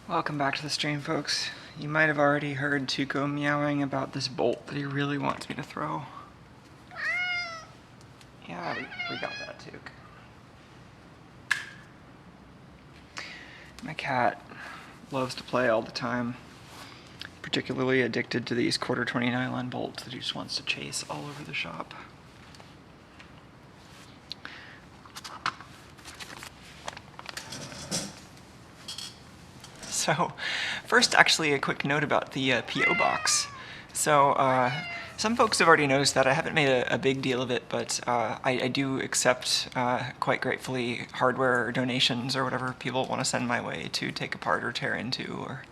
Welcome back to the stream, folks. You might have already heard Tuco meowing about this bolt that he really wants me to throw. Yeah, we got that, Tuke. My cat loves to play all the time. Particularly addicted to these 1/4-20 nylon bolts that he just wants to chase all over the shop. So, first, actually, a quick note about the P.O. box. So, some folks have already noticed that I haven't made a big deal of it, but I do accept, quite gratefully, hardware donations or whatever people want to send my way to take apart or tear into or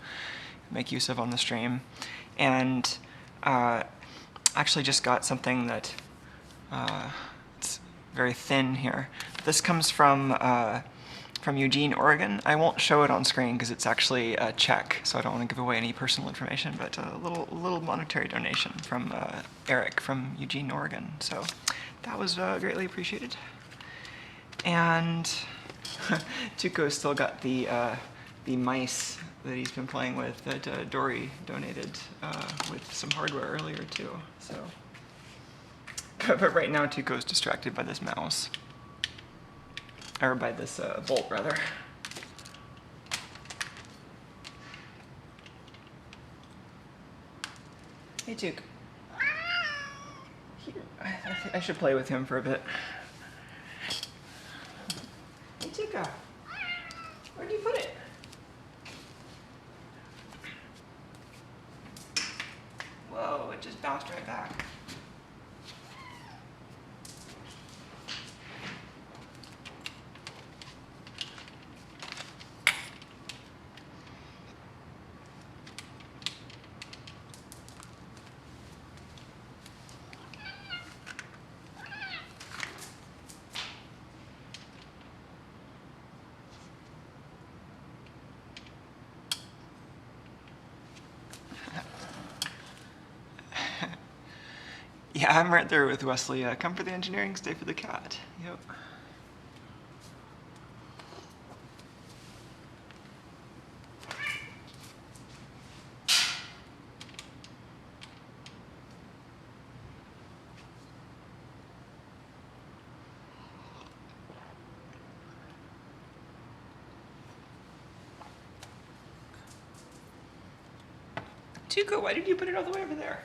make use of on the stream. And actually just got something that it's very thin here. This comes from Eugene, Oregon. I won't show it on screen because it's actually a check, so I don't want to give away any personal information, but a little monetary donation from Eric from Eugene, Oregon. So that was greatly appreciated. And Tuco's still got the mice that he's been playing with that Dory donated with some hardware earlier too. So, but right now Tuco's distracted by this mouse. Or by this bolt, rather. Hey, Tuke. Here. I should play with him for a bit. Hey, Tuka. Where'd you put it? Whoa, it just bounced right back. Yeah, I'm right there with Wesley. Come for the engineering, stay for the cat. Yep. Tuco, why did you put it all the way over there?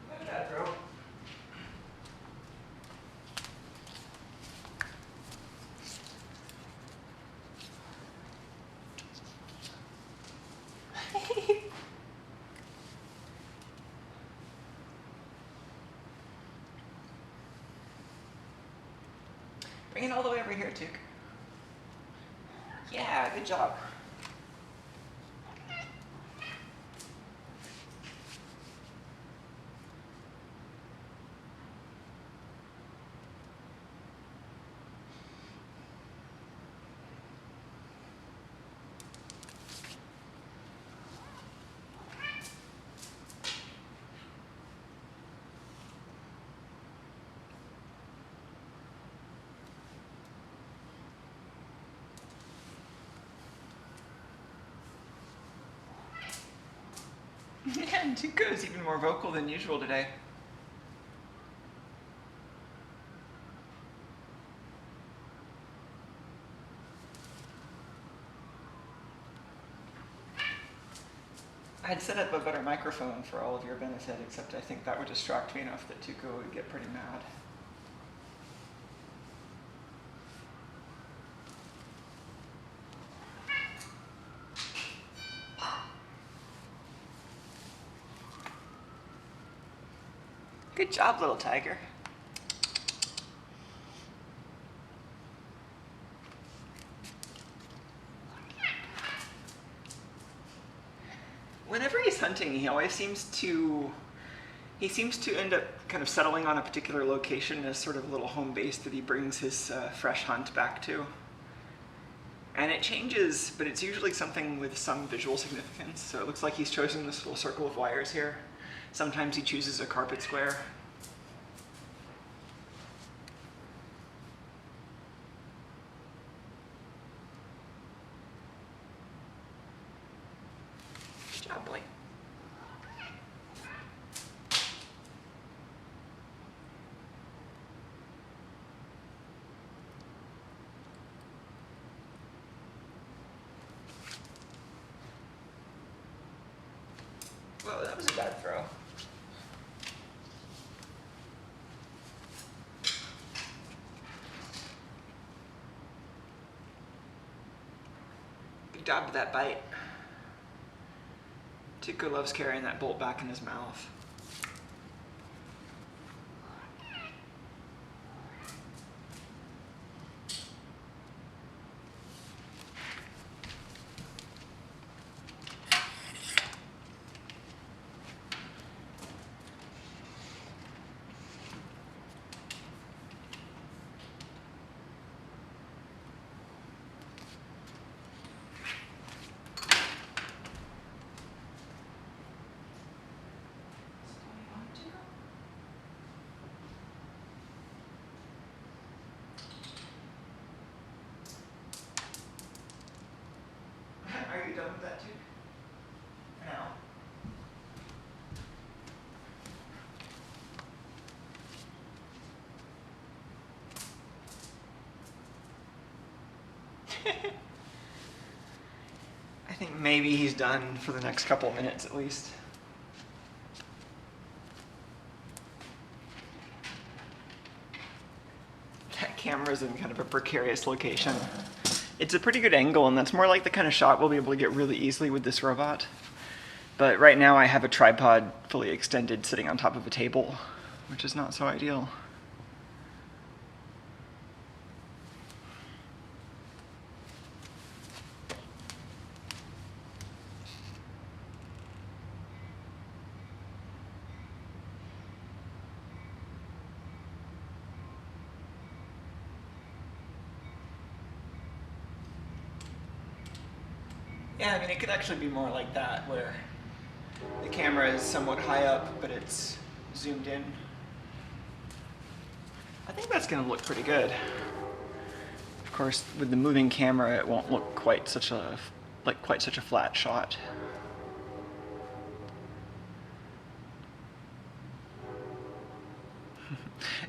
Look at that, bro. Bring it all the way over here, Tuke. Yeah, good job. Man, Tuco's even more vocal than usual today. I'd set up a better microphone for all of your benefit, except I think that would distract me enough that Tuco would get pretty mad. Good job, little tiger. Whenever hunting, he always seems to end up kind of settling on a particular location as sort of a little home base that he brings his fresh hunt back to. And it changes, but it's usually something with some visual significance. So it looks like he's chosen this little circle of wires here. Sometimes he chooses a carpet square. Good job, boy. Whoa, that was a bad throw. Good job with that bite. Tuco loves carrying that bolt back in his mouth. Are you done with that too? No. I think maybe he's done for the next couple of minutes at least. That camera's in kind of a precarious location. It's a pretty good angle, and that's more like the kind of shot we'll be able to get really easily with this robot. But right now I have a tripod fully extended sitting on top of a table, which is not so ideal. Yeah, I mean, it could actually be more like that, where the camera is somewhat high up, but it's zoomed in. I think that's going to look pretty good. Of course, with the moving camera, it won't look quite such a flat shot.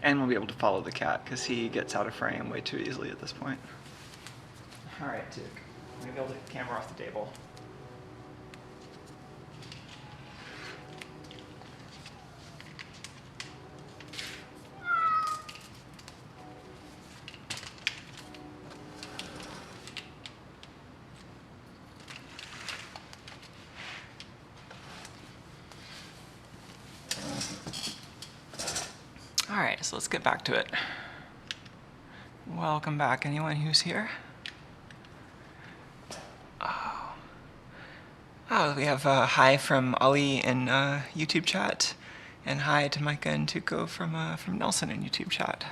And we'll be able to follow the cat because he gets out of frame way too easily at this point. All right, Duke. I'm going to be able to take the camera off the table. All right, so let's get back to it. Welcome back, anyone who's here. Oh, we have hi from Ali in YouTube chat, and hi to Micah and Tuco from Nelson in YouTube chat.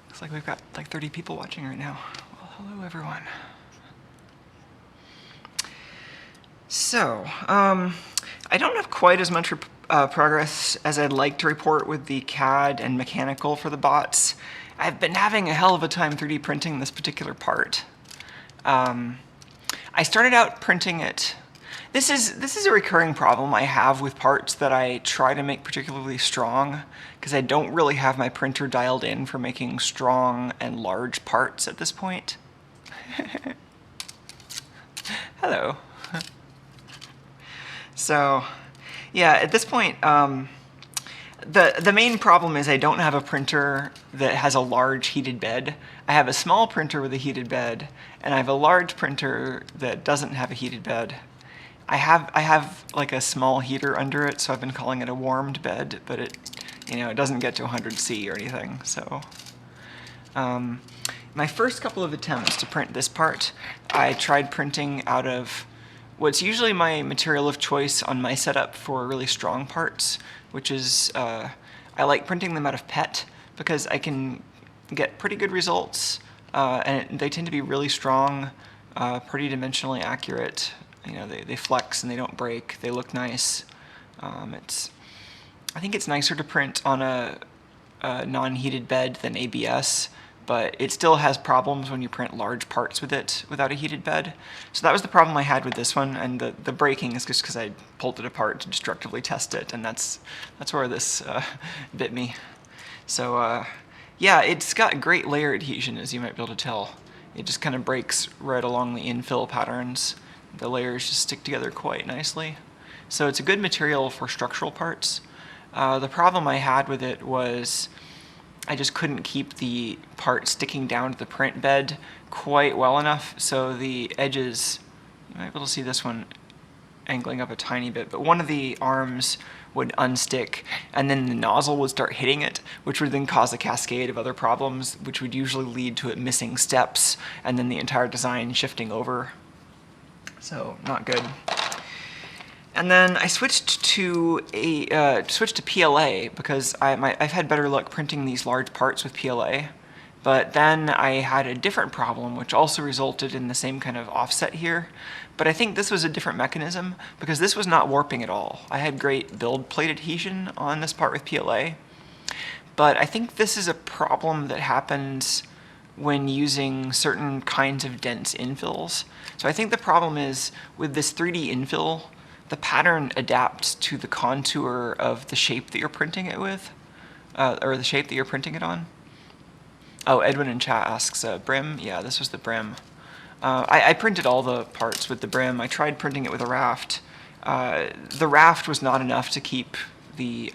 Looks like we've got like 30 people watching right now. Well, hello everyone. So, I don't have quite as much progress as I'd like to report with the CAD and mechanical for the bots. I've been having a hell of a time 3D printing this particular part. I started out printing it. This is a recurring problem I have with parts that I try to make particularly strong, because I don't really have my printer dialed in for making strong and large parts at this point. Hello. So, yeah, at this point, the main problem is I don't have a printer that has a large heated bed. I have a small printer with a heated bed, and I have a large printer that doesn't have a heated bed. I have like a small heater under it, so I've been calling it a warmed bed, but it doesn't get to 100°C or anything. So, my first couple of attempts to print this part, I tried printing out of what's usually my material of choice on my setup for really strong parts, which is I like printing them out of PET because I can get pretty good results, and they tend to be really strong, pretty dimensionally accurate. You know, they flex and they don't break. They look nice. I think it's nicer to print on a non-heated bed than ABS, but it still has problems when you print large parts with it without a heated bed. So that was the problem I had with this one, and the breaking is just because I pulled it apart to destructively test it, and that's where this bit me. So yeah, it's got great layer adhesion, as you might be able to tell. It just kind of breaks right along the infill patterns. The layers just stick together quite nicely. So it's a good material for structural parts. The problem I had with it was I just couldn't keep the part sticking down to the print bed quite well enough, so the edges, you might be able to see this one angling up a tiny bit, but one of the arms would unstick and then the nozzle would start hitting it, which would then cause a cascade of other problems, which would usually lead to it missing steps and then the entire design shifting over. So not good. And then I switched to PLA because I've had better luck printing these large parts with PLA. But then I had a different problem, which also resulted in the same kind of offset here. But I think this was a different mechanism because this was not warping at all. I had great build plate adhesion on this part with PLA. But I think this is a problem that happens when using certain kinds of dense infills. So I think the problem is with this 3D infill, the pattern adapts to the contour of the shape that you're printing it with, or the shape that you're printing it on. Oh, Edwin in chat asks, brim? Yeah, this was the brim. I printed all the parts with the brim. I tried printing it with a raft. The raft was not enough to keep the...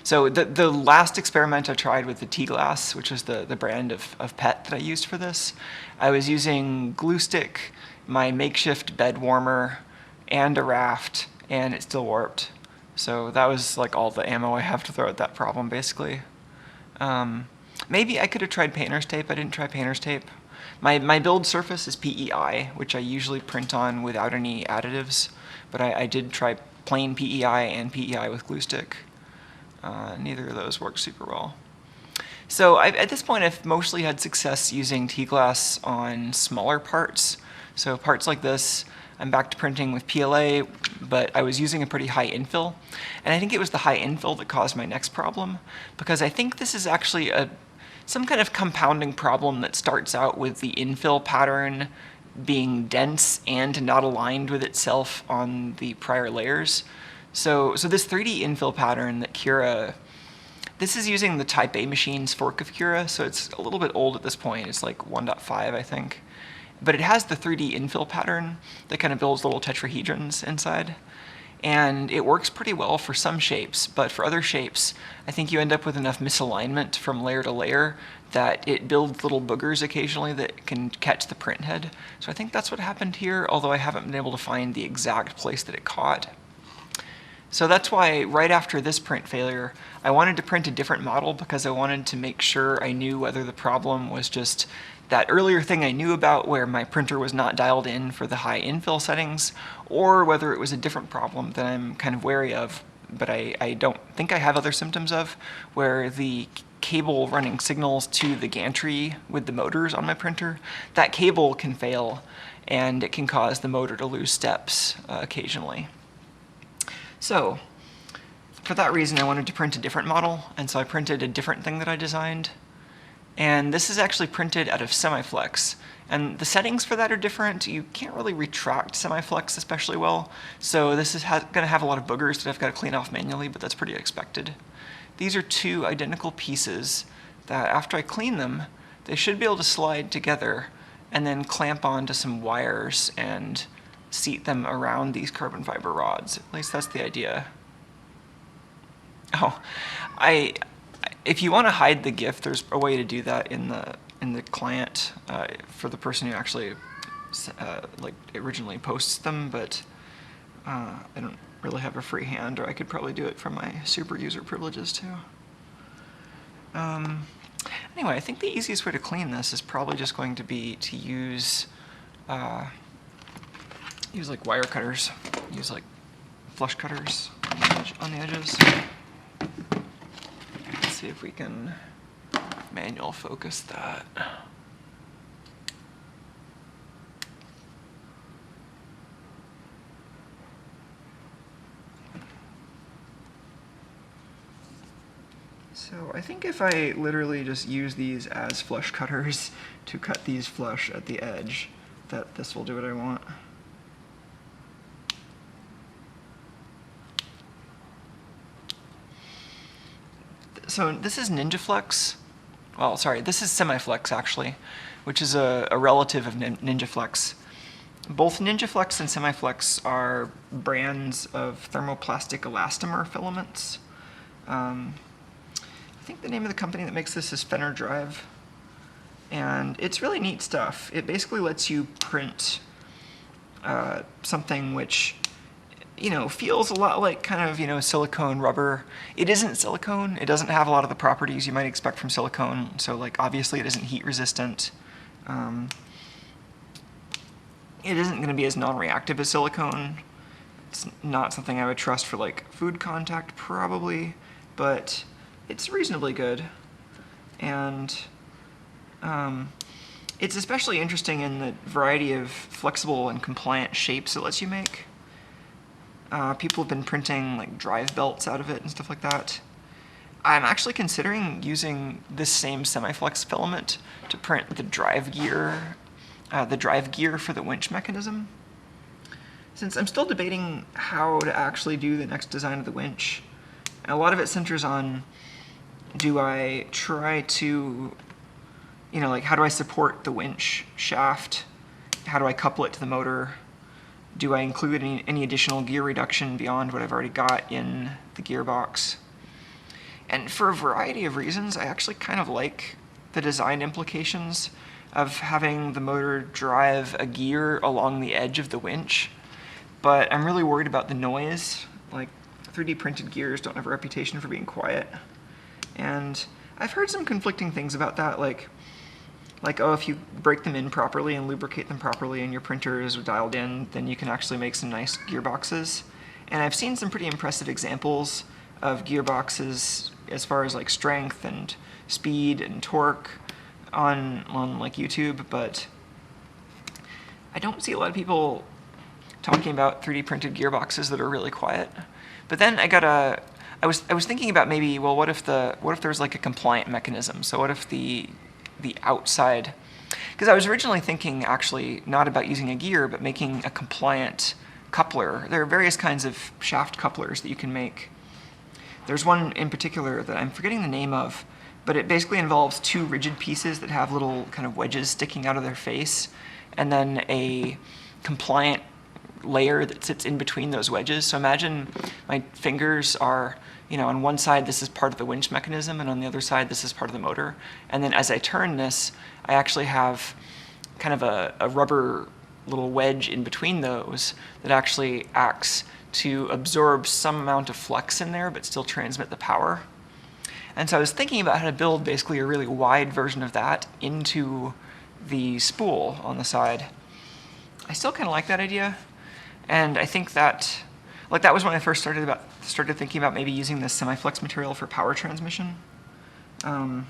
So the last experiment I tried with the T-glass, which was the brand of PET that I used for this, I was using glue stick, my makeshift bed warmer, and a raft, and it still warped. So that was like all the ammo I have to throw at that problem, basically. Maybe I could have tried painter's tape. I didn't try painter's tape. My build surface is PEI, which I usually print on without any additives, but I did try plain PEI and PEI with glue stick. Neither of those worked super well. So at this point, I've mostly had success using T-glass on smaller parts. So parts like this, I'm back to printing with PLA, but I was using a pretty high infill. And I think it was the high infill that caused my next problem, because I think this is actually some kind of compounding problem that starts out with the infill pattern being dense and not aligned with itself on the prior layers. So this 3D infill pattern that Cura, this is using the Type A machine's fork of Cura, so it's a little bit old at this point. It's like 1.5, I think. But it has the 3D infill pattern that kind of builds little tetrahedrons inside. And it works pretty well for some shapes, but for other shapes, I think you end up with enough misalignment from layer to layer that it builds little boogers occasionally that can catch the print head. So I think that's what happened here, although I haven't been able to find the exact place that it caught. So that's why right after this print failure, I wanted to print a different model because I wanted to make sure I knew whether the problem was just that earlier thing I knew about where my printer was not dialed in for the high infill settings, or whether it was a different problem that I'm kind of wary of, but I don't think I have other symptoms of, where the cable running signals to the gantry with the motors on my printer, that cable can fail and it can cause the motor to lose steps occasionally. So for that reason, I wanted to print a different model, and so I printed a different thing that I designed. And this is actually printed out of semiflex. And the settings for that are different. You can't really retract semiflex especially well. So this is going to have a lot of boogers that I've got to clean off manually, but that's pretty expected. These are two identical pieces that after I clean them, they should be able to slide together and then clamp onto some wires and seat them around these carbon fiber rods. At least that's the idea. Oh, if you want to hide the GIF, there's a way to do that in the client for the person who actually like originally posts them, but I don't really have a free hand, or I could probably do it from my super user privileges too. Anyway, I think the easiest way to clean this is probably just going to be to use use like wire cutters, use like flush cutters on the edges. Let's see if we can manual focus that. So I think if I literally just use these as flush cutters to cut these flush at the edge, that this will do what I want. So this is NinjaFlex. Well, sorry, this is semiflex actually, which is a relative of NinjaFlex. Both NinjaFlex and semiflex are brands of thermoplastic elastomer filaments. I think the name of the company that makes this is Fenner Drive. And it's really neat stuff. It basically lets you print something which, feels a lot like kind of, silicone rubber. It isn't silicone. It doesn't have a lot of the properties you might expect from silicone. So, like, obviously it isn't heat resistant. It isn't going to be as non-reactive as silicone. It's not something I would trust for, like, food contact, probably. But it's reasonably good. And it's especially interesting in the variety of flexible and compliant shapes it lets you make. People have been printing like drive belts out of it and stuff like that. I'm actually considering using this same semiflex filament to print the drive gear for the winch mechanism. Since I'm still debating how to actually do the next design of the winch, and a lot of it centers on, do I try to, how do I support the winch shaft? How do I couple it to the motor? Do I include any additional gear reduction beyond what I've already got in the gearbox? And for a variety of reasons, I actually kind of like the design implications of having the motor drive a gear along the edge of the winch. But I'm really worried about the noise. Like, 3D printed gears don't have a reputation for being quiet. And I've heard some conflicting things about that, like, oh, if you break them in properly and lubricate them properly and your printer is dialed in, then you can actually make some nice gearboxes. And I've seen some pretty impressive examples of gearboxes as far as like strength and speed and torque on like YouTube, but I don't see a lot of people talking about 3D printed gearboxes that are really quiet. But then I was thinking about maybe, well, what if there's like a compliant mechanism? So what if the outside, because I was originally thinking actually not about using a gear, but making a compliant coupler. There are various kinds of shaft couplers that you can make. There's one in particular that I'm forgetting the name of, but it basically involves two rigid pieces that have little kind of wedges sticking out of their face, and then a compliant layer that sits in between those wedges. So imagine my fingers are, on one side this is part of the winch mechanism, and on the other side this is part of the motor. And then as I turn this, I actually have kind of a rubber little wedge in between those that actually acts to absorb some amount of flex in there but still transmit the power. And so I was thinking about how to build basically a really wide version of that into the spool on the side. I still kind of like that idea. And I think that, that was when I first started thinking about maybe using this semiflex material for power transmission. And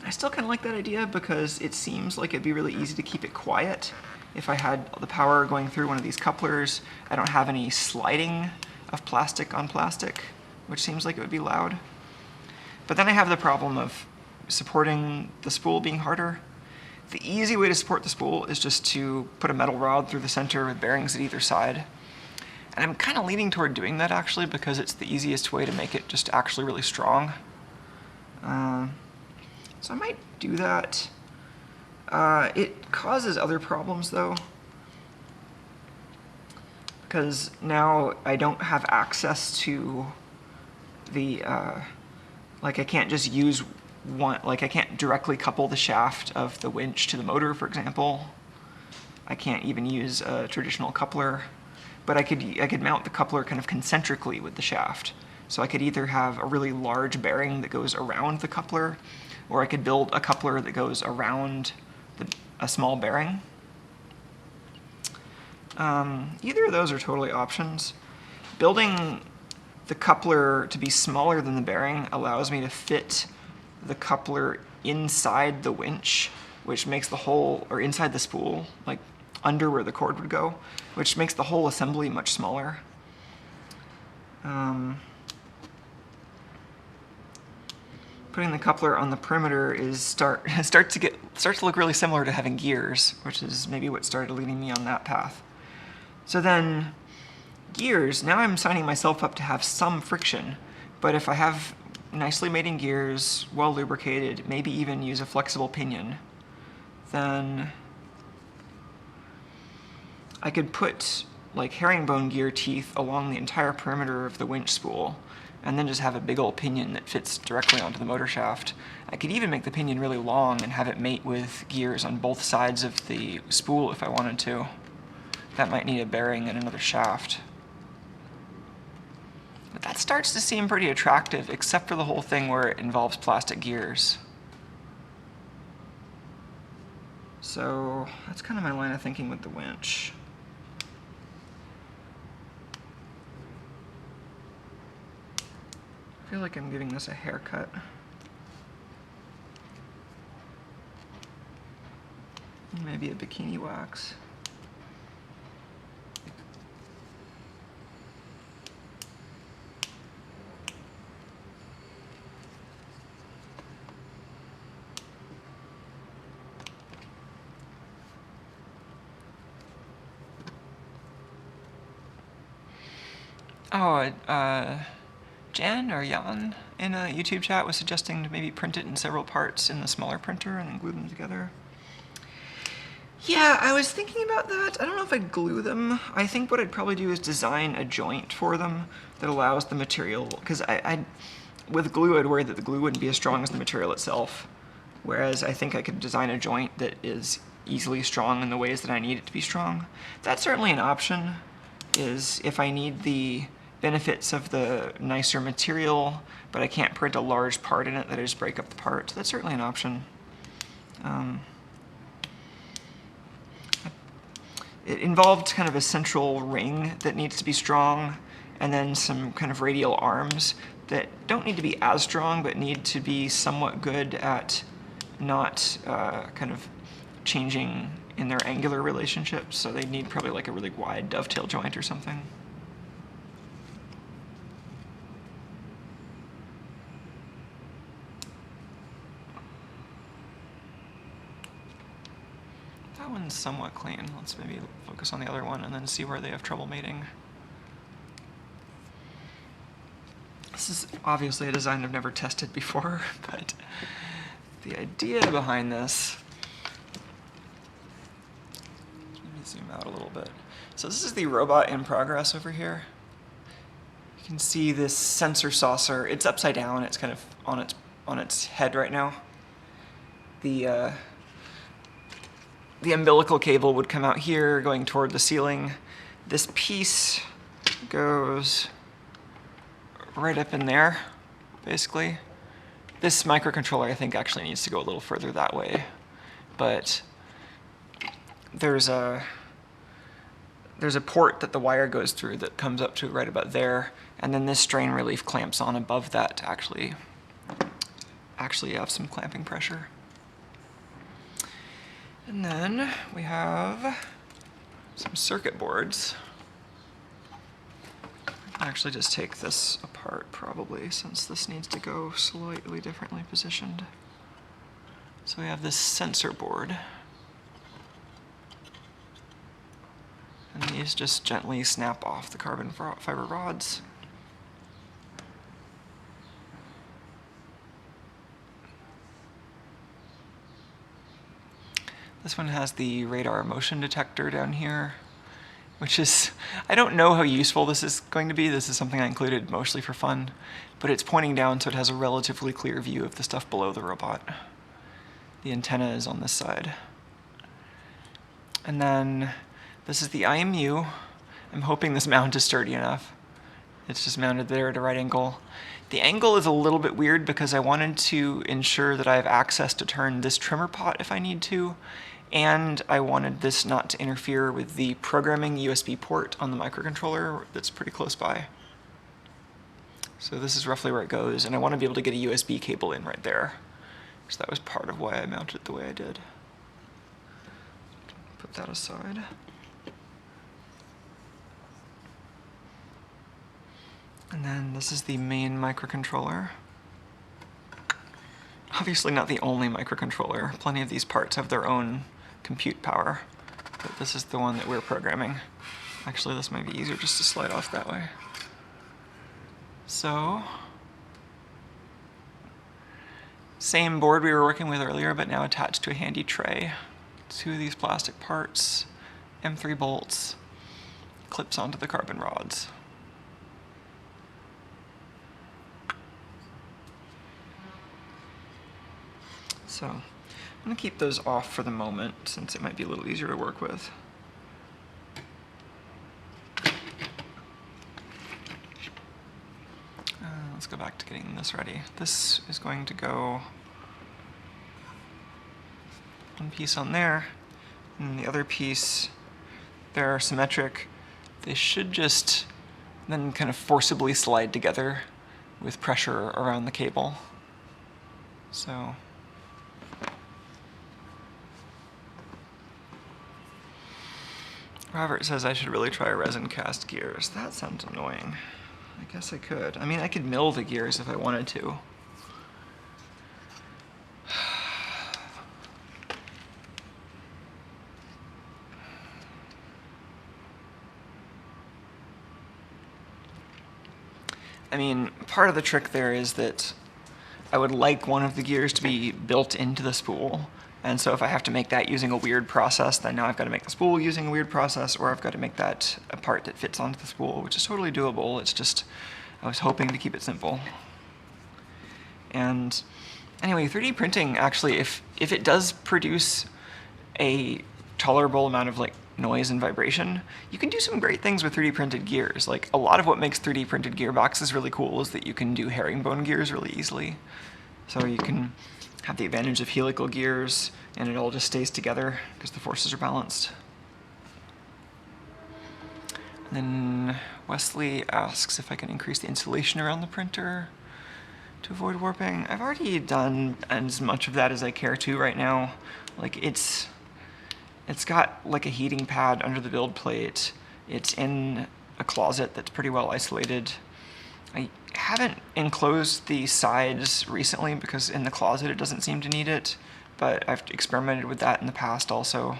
I still kind of like that idea because it seems like it'd be really easy to keep it quiet. If I had the power going through one of these couplers, I don't have any sliding of plastic on plastic, which seems like it would be loud. But then I have the problem of supporting the spool being harder. The easy way to support the spool is just to put a metal rod through the center with bearings at either side. And I'm kind of leaning toward doing that actually because it's the easiest way to make it just actually really strong. So I might do that. It causes other problems though, because now I don't have access to the, I can't just use one, I can't directly couple the shaft of the winch to the motor, for example. I can't even use a traditional coupler, but I could mount the coupler kind of concentrically with the shaft. So I could either have a really large bearing that goes around the coupler, or I could build a coupler that goes around a small bearing. Either of those are totally options. Building the coupler to be smaller than the bearing allows me to fit the coupler inside the winch, which makes the whole, or inside the spool, like under where the cord would go, which makes the whole assembly much smaller. Putting the coupler on the perimeter is starts to look really similar to having gears, which is maybe what started leading me on that path. So then, gears, now I'm signing myself up to have some friction, but if I have nicely mating gears, well lubricated, maybe even use a flexible pinion, then I could put like herringbone gear teeth along the entire perimeter of the winch spool, and then just have a big old pinion that fits directly onto the motor shaft. I could even make the pinion really long and have it mate with gears on both sides of the spool if I wanted to. That might need a bearing and another shaft. But that starts to seem pretty attractive, except for the whole thing where it involves plastic gears. So that's kind of my line of thinking with the winch. I feel like I'm giving this a haircut. Maybe a bikini wax. Oh, Jan or Jan in a YouTube chat was suggesting to maybe print it in several parts in the smaller printer and then glue them together. Yeah, I was thinking about that. I don't know if I'd glue them. I think what I'd probably do is design a joint for them that allows the material, because with glue I'd worry that the glue wouldn't be as strong as the material itself, whereas I think I could design a joint that is easily strong in the ways that I need it to be strong. That's certainly an option, is if I need the benefits of the nicer material, but I can't print a large part in it that I just break up the part. So that's certainly an option. It involved kind of a central ring that needs to be strong, and then some kind of radial arms that don't need to be as strong, but need to be somewhat good at not kind of changing in their angular relationships. So they need probably like a really wide dovetail joint or something. That one's somewhat clean. Let's maybe focus on the other one and then see where they have trouble mating. This is obviously a design I've never tested before, but the idea behind this, let me zoom out a little bit. So this is the robot in progress over here. You can see this sensor saucer. It's upside down. It's kind of on its head right now. The umbilical cable would come out here, going toward the ceiling. This piece goes right up in there, basically. This microcontroller, I think, actually needs to go a little further that way. But there's a port that the wire goes through that comes up to right about there, and then this strain relief clamps on above that to actually have some clamping pressure. And then we have some circuit boards. I'll actually just take this apart probably, since this needs to go slightly differently positioned. So we have this sensor board. And these just gently snap off the carbon fiber rods. This one has the radar motion detector down here, which is, I don't know how useful this is going to be. This is something I included mostly for fun, but it's pointing down so it has a relatively clear view of the stuff below the robot. The antenna is on this side. And then this is the IMU. I'm hoping this mount is sturdy enough. It's just mounted there at a right angle. The angle is a little bit weird because I wanted to ensure that I have access to turn this trimmer pot if I need to. and I wanted this not to interfere with the programming USB port on the microcontroller that's pretty close by. So this is roughly where it goes, and I want to be able to get a USB cable in right there. So that was part of why I mounted it the way I did. Put that aside. And then this is the main microcontroller. Obviously not the only microcontroller. Plenty of these parts have their own compute power, but this is the one that we're programming. Actually, this might be easier just to slide off that way. So, same board we were working with earlier, but now attached to a handy tray. 2 of these plastic parts, M3 bolts, clips onto the carbon rods. So I'm going to keep those off for the moment, since it might be a little easier to work with. Let's go back to getting this ready. This is going to go one piece on there, and the other piece, they're symmetric. They should just then kind of forcibly slide together with pressure around the cable. So Robert says I should really try resin cast gears. That sounds annoying. I guess I could. I mean, I could mill the gears if I wanted to. I mean, part of the trick there is that I would like one of the gears to be built into the spool. And so if I have to make that using a weird process, then now I've got to make the spool using a weird process, or I've got to make that a part that fits onto the spool, which is totally doable. It's just, I was hoping to keep it simple. And anyway, 3D printing actually, if it does produce a tolerable amount of like noise and vibration, you can do some great things with 3D printed gears. Like a lot of what makes 3D printed gearboxes really cool is that you can do herringbone gears really easily. So you can have the advantage of helical gears, and it all just stays together because the forces are balanced. And then Wesley asks if I can increase the insulation around the printer to avoid warping. I've already done as much of that as I care to right now. Like it's got like a heating pad under the build plate. It's in a closet that's pretty well isolated. I haven't enclosed the sides recently because in the closet it doesn't seem to need it, but I've experimented with that in the past also.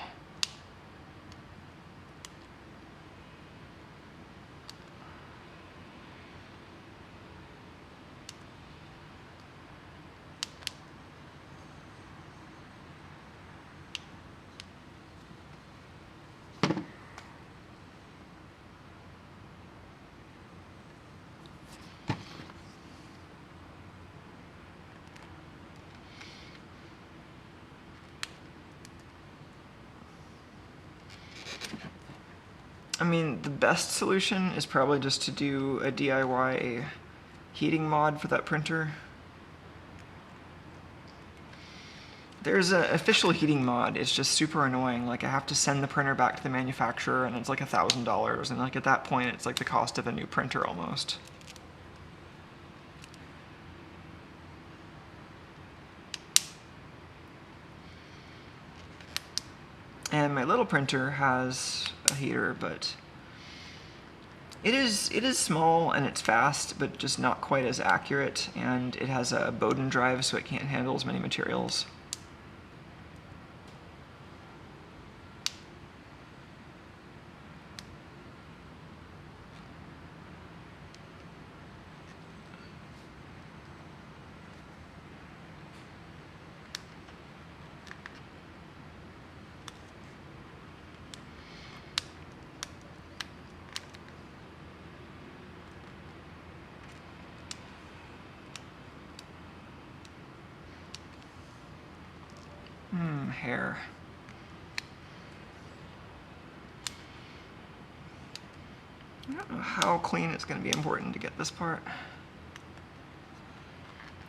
I mean, the best solution is probably just to do a DIY heating mod for that printer. There's an official heating mod. It's just super annoying. Like, I have to send the printer back to the manufacturer, and it's like $1,000, and like at that point, it's like the cost of a new printer almost. And my little printer has a heater, but it is small and it's fast, but just not quite as accurate, and it has a Bowden drive, so it can't handle as many materials. Hair. I don't know how clean it's going to be important to get this part.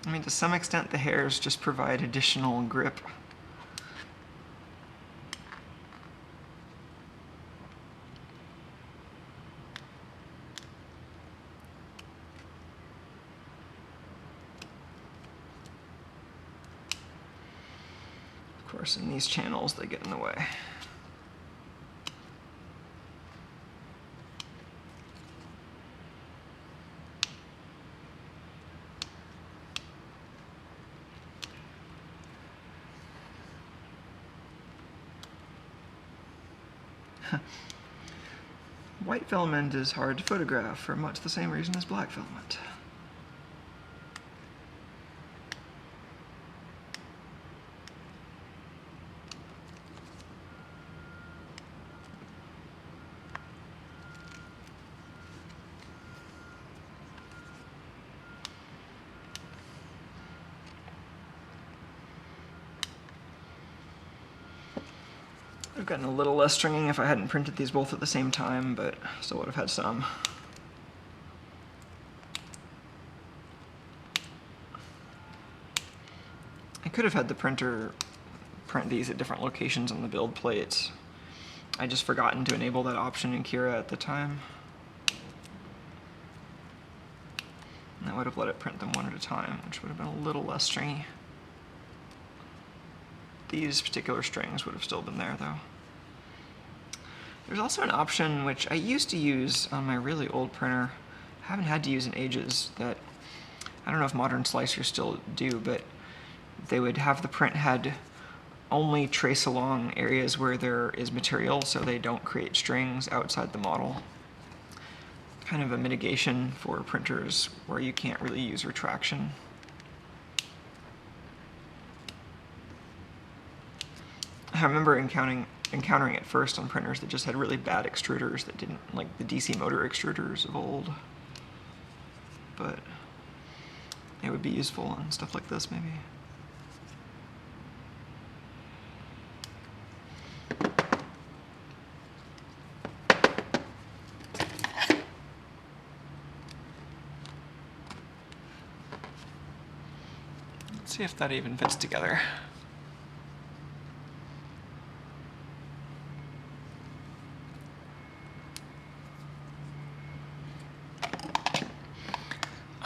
I mean, to some extent, the hairs just provide additional grip. Of course, in these channels, they get in the way. White filament is hard to photograph for much the same reason as black filament. I've gotten a little less stringing if I hadn't printed these both at the same time, but still would have had some. I could have had the printer print these at different locations on the build plates. I just forgotten to enable that option in Kira at the time. And that would have let it print them one at a time, which would have been a little less stringy. These particular strings would have still been there, though. There's also an option which I used to use on my really old printer, haven't had to use in ages, that I don't know if modern slicers still do, but they would have the print head only trace along areas where there is material so they don't create strings outside the model. Kind of a mitigation for printers where you can't really use retraction. I remember encountering it first on printers that just had really bad extruders that didn't, like the DC motor extruders of old. But it would be useful on stuff like this, maybe. Let's see if that even fits together.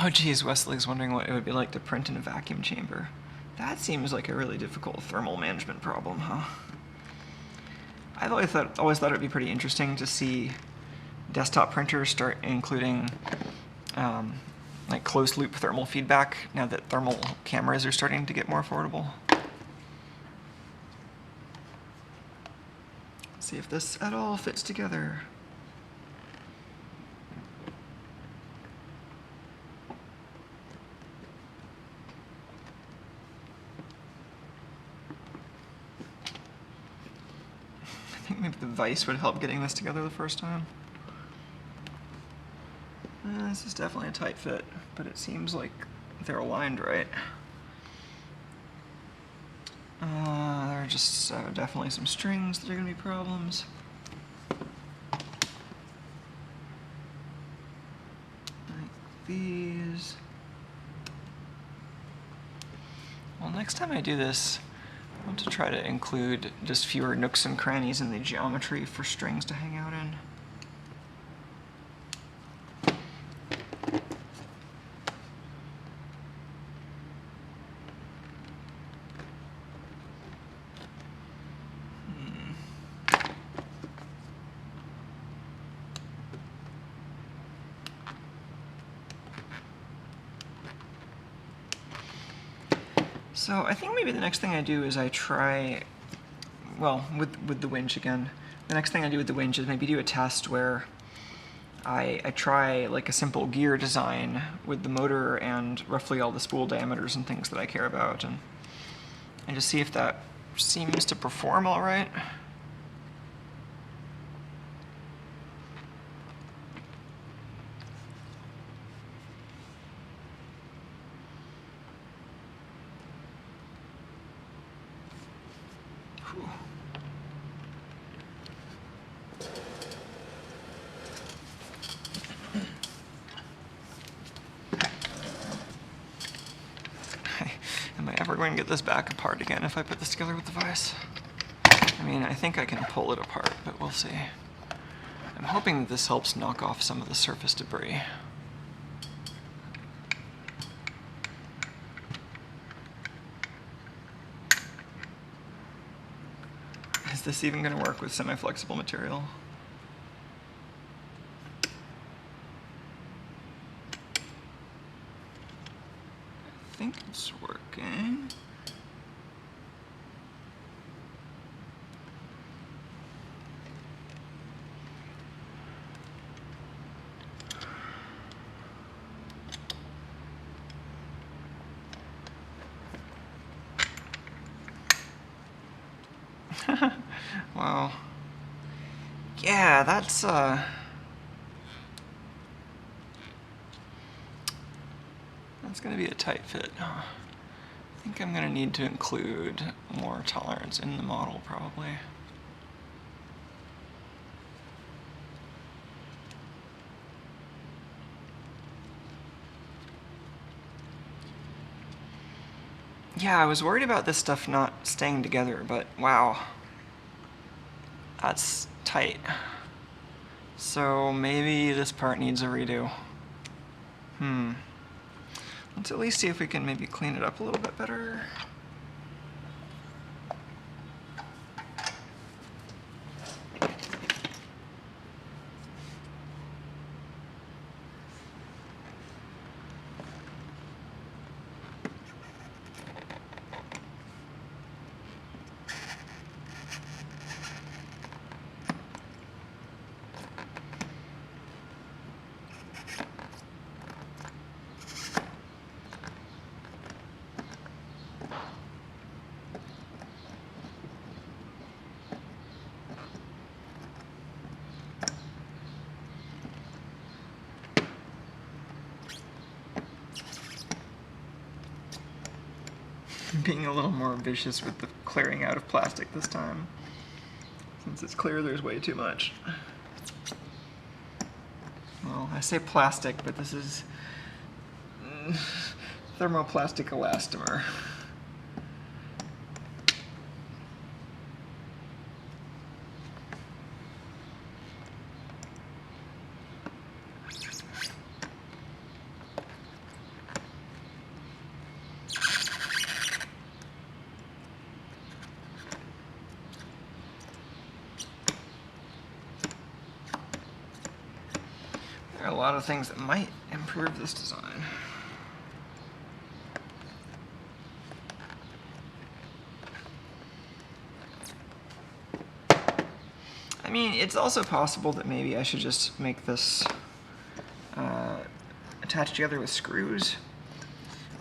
Oh geez, Wesley's wondering what it would be like to print in a vacuum chamber. That seems like a really difficult thermal management problem, huh? I've always thought it would be pretty interesting to see desktop printers start including like closed loop thermal feedback now that thermal cameras are starting to get more affordable. Let's see if this at all fits together. I think maybe the vise would help getting this together the first time. This is definitely a tight fit, but it seems like they're aligned right. There are just definitely some strings that are going to be problems. Like these. Well, next time I do this, I want to try to include just fewer nooks and crannies in the geometry for strings to hang out in. So I think maybe the next thing I do is I try, well, with the winch again, the next thing I do with the winch is maybe do a test where I try like a simple gear design with the motor and roughly all the spool diameters and things that I care about, and just see if that seems to perform all right. Am I ever going to get this back apart again if I put this together with the vise? I mean, I think I can pull it apart, but we'll see. I'm hoping that this helps knock off some of the surface debris. this even going to work with semi-flexible material? I think it's working. Wow. Yeah, that's gonna be a tight fit. I think I'm gonna need to include more tolerance in the model, probably. Yeah, I was worried about this stuff not staying together, but wow. That's tight. So maybe this part needs a redo. Let's at least see if we can maybe clean it up a little bit better. Being a little more vicious with the clearing out of plastic this time. Since it's clear there's way too much. Well, I say plastic, but this is thermoplastic elastomer. There are a lot of things that might improve this design. I mean, it's also possible that maybe I should just make this attached together with screws.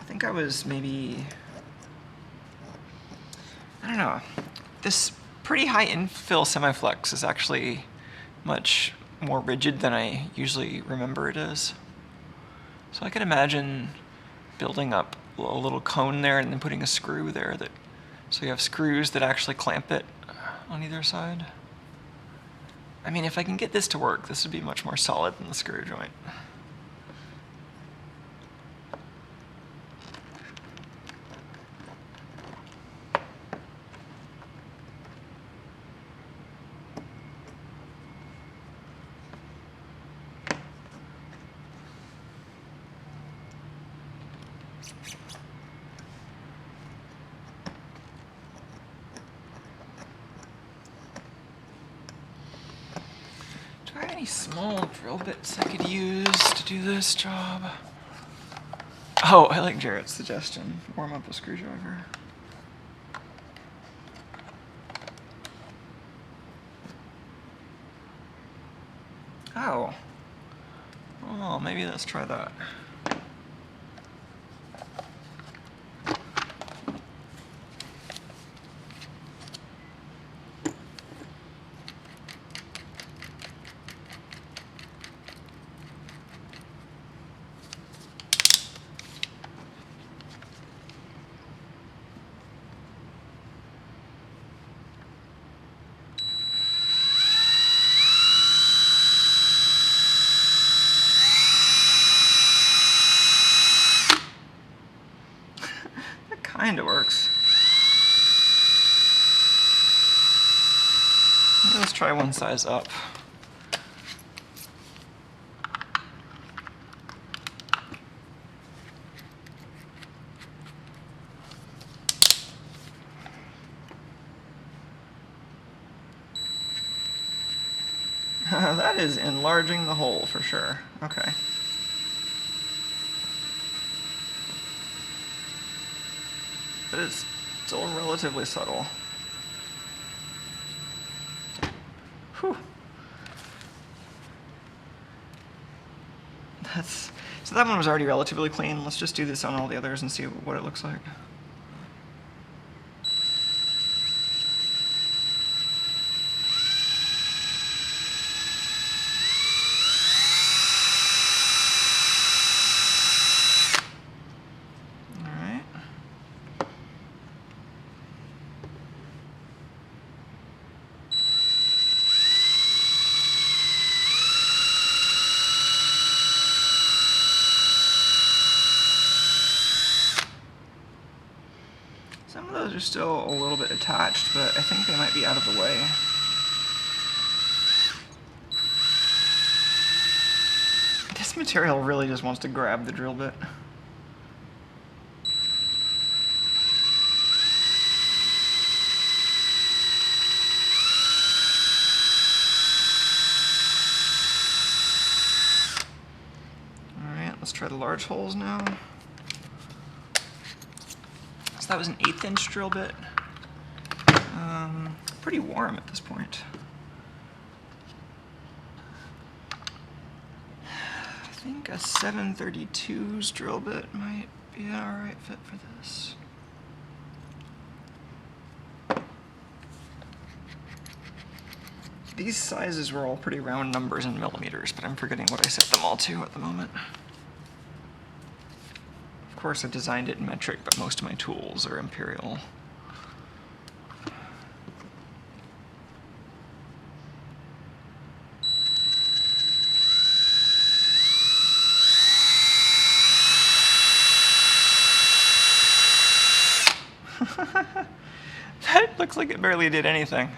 I think I was maybe, I don't know, this pretty high infill semiflex is actually much more rigid than I usually remember it is. So I could imagine building up a little cone there and then putting a screw there, so you have screws that actually clamp it on either side. I mean, if I can get this to work, this would be much more solid than the screw joint. Do I have any small drill bits I could use to do this job? Oh, I like Jarrett's suggestion. Warm up a screwdriver. Oh. Oh, maybe let's try that. Kinda works. Let's try one size up. Now that is enlarging the hole for sure. Okay. But it's still relatively subtle. Whew. So that one was already relatively clean. Let's just do this on all the others and see what it looks like. Some of those are still a little bit attached, but I think they might be out of the way. This material really just wants to grab the drill bit. Alright, let's try the large holes now. So that was an 1/8 inch drill bit. Pretty warm at this point. I think a 732's drill bit might be an alright fit for this. These sizes were all pretty round numbers in millimeters, but I'm forgetting what I set them all to at the moment. Of course, I designed it in metric, but most of my tools are imperial. That looks like it barely did anything.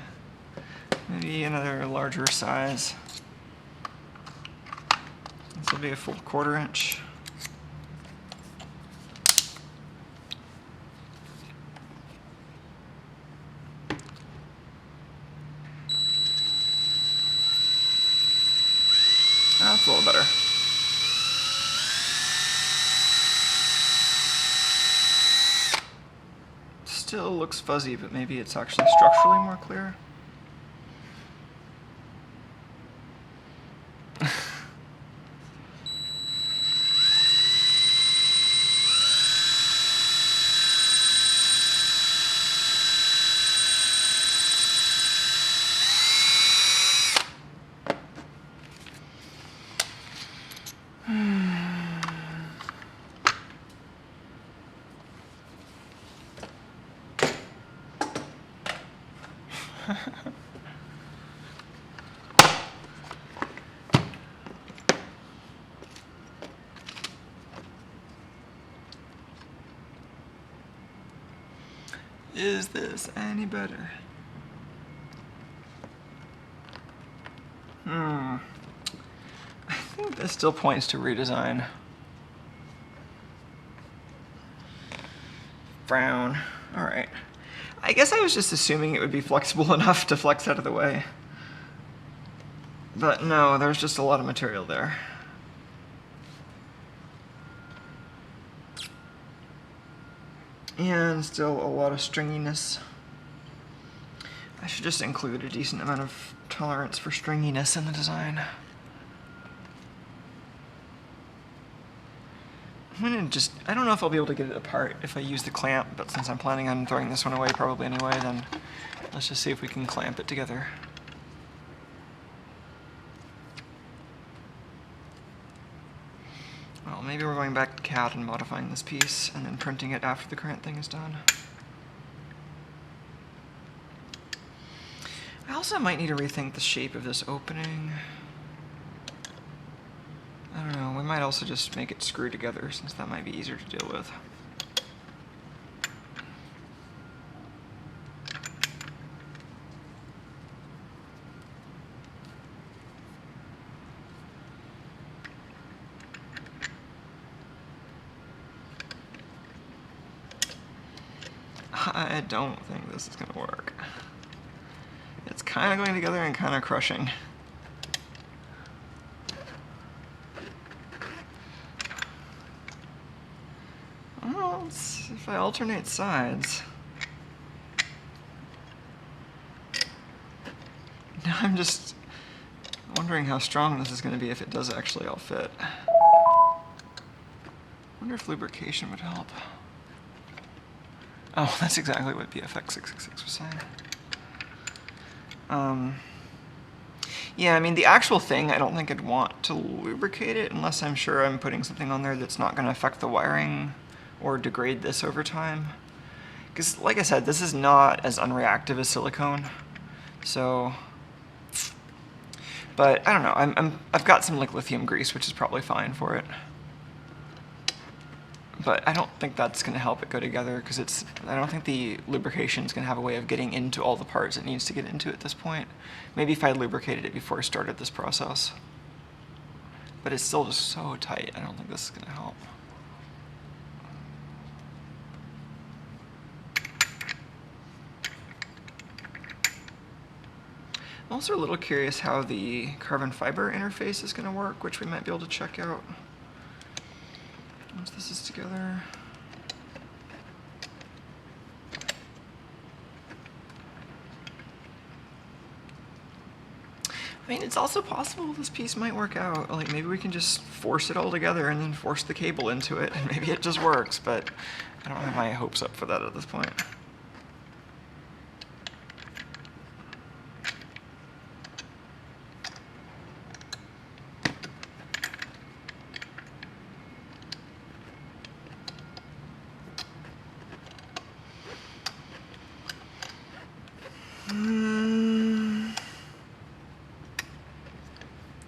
Maybe another larger size. This will be a full 1/4 inch. That's a little better. Still looks fuzzy, but maybe it's actually structurally more clear. Is this any better? I think this still points to redesign. Brown. Alright. I guess I was just assuming it would be flexible enough to flex out of the way. But no, there's just a lot of material there. And still a lot of stringiness. I should just include a decent amount of tolerance for stringiness in the design. I don't know if I'll be able to get it apart if I use the clamp, but since I'm planning on throwing this one away probably anyway, then let's just see if we can clamp it together. Well, maybe we're going back to CAD and modifying this piece and then printing it after the current thing is done. I also might need to rethink the shape of this opening. I don't know, we might also just make it screw together since that might be easier to deal with. I don't think this is going to work. It's kind of going together and kind of crushing. If I alternate sides, now I'm just wondering how strong this is going to be if it does actually all fit. I wonder if lubrication would help. Oh, that's exactly what BFX666 was saying. Yeah, I mean, the actual thing, I don't think I'd want to lubricate it unless I'm sure I'm putting something on there that's not going to affect the wiring or degrade this over time. Because, like I said, this is not as unreactive as silicone. So, but I don't know. I've got some like lithium grease, which is probably fine for it. But I don't think that's going to help it go together because I don't think the lubrication is going to have a way of getting into all the parts it needs to get into at this point. Maybe if I lubricated it before I started this process. But it's still just so tight, I don't think this is going to help. I'm also a little curious how the carbon fiber interface is going to work, which we might be able to check out once this is together. I mean, it's also possible this piece might work out. Like, maybe we can just force it all together and then force the cable into it, and maybe it just works, but I don't have my hopes up for that at this point.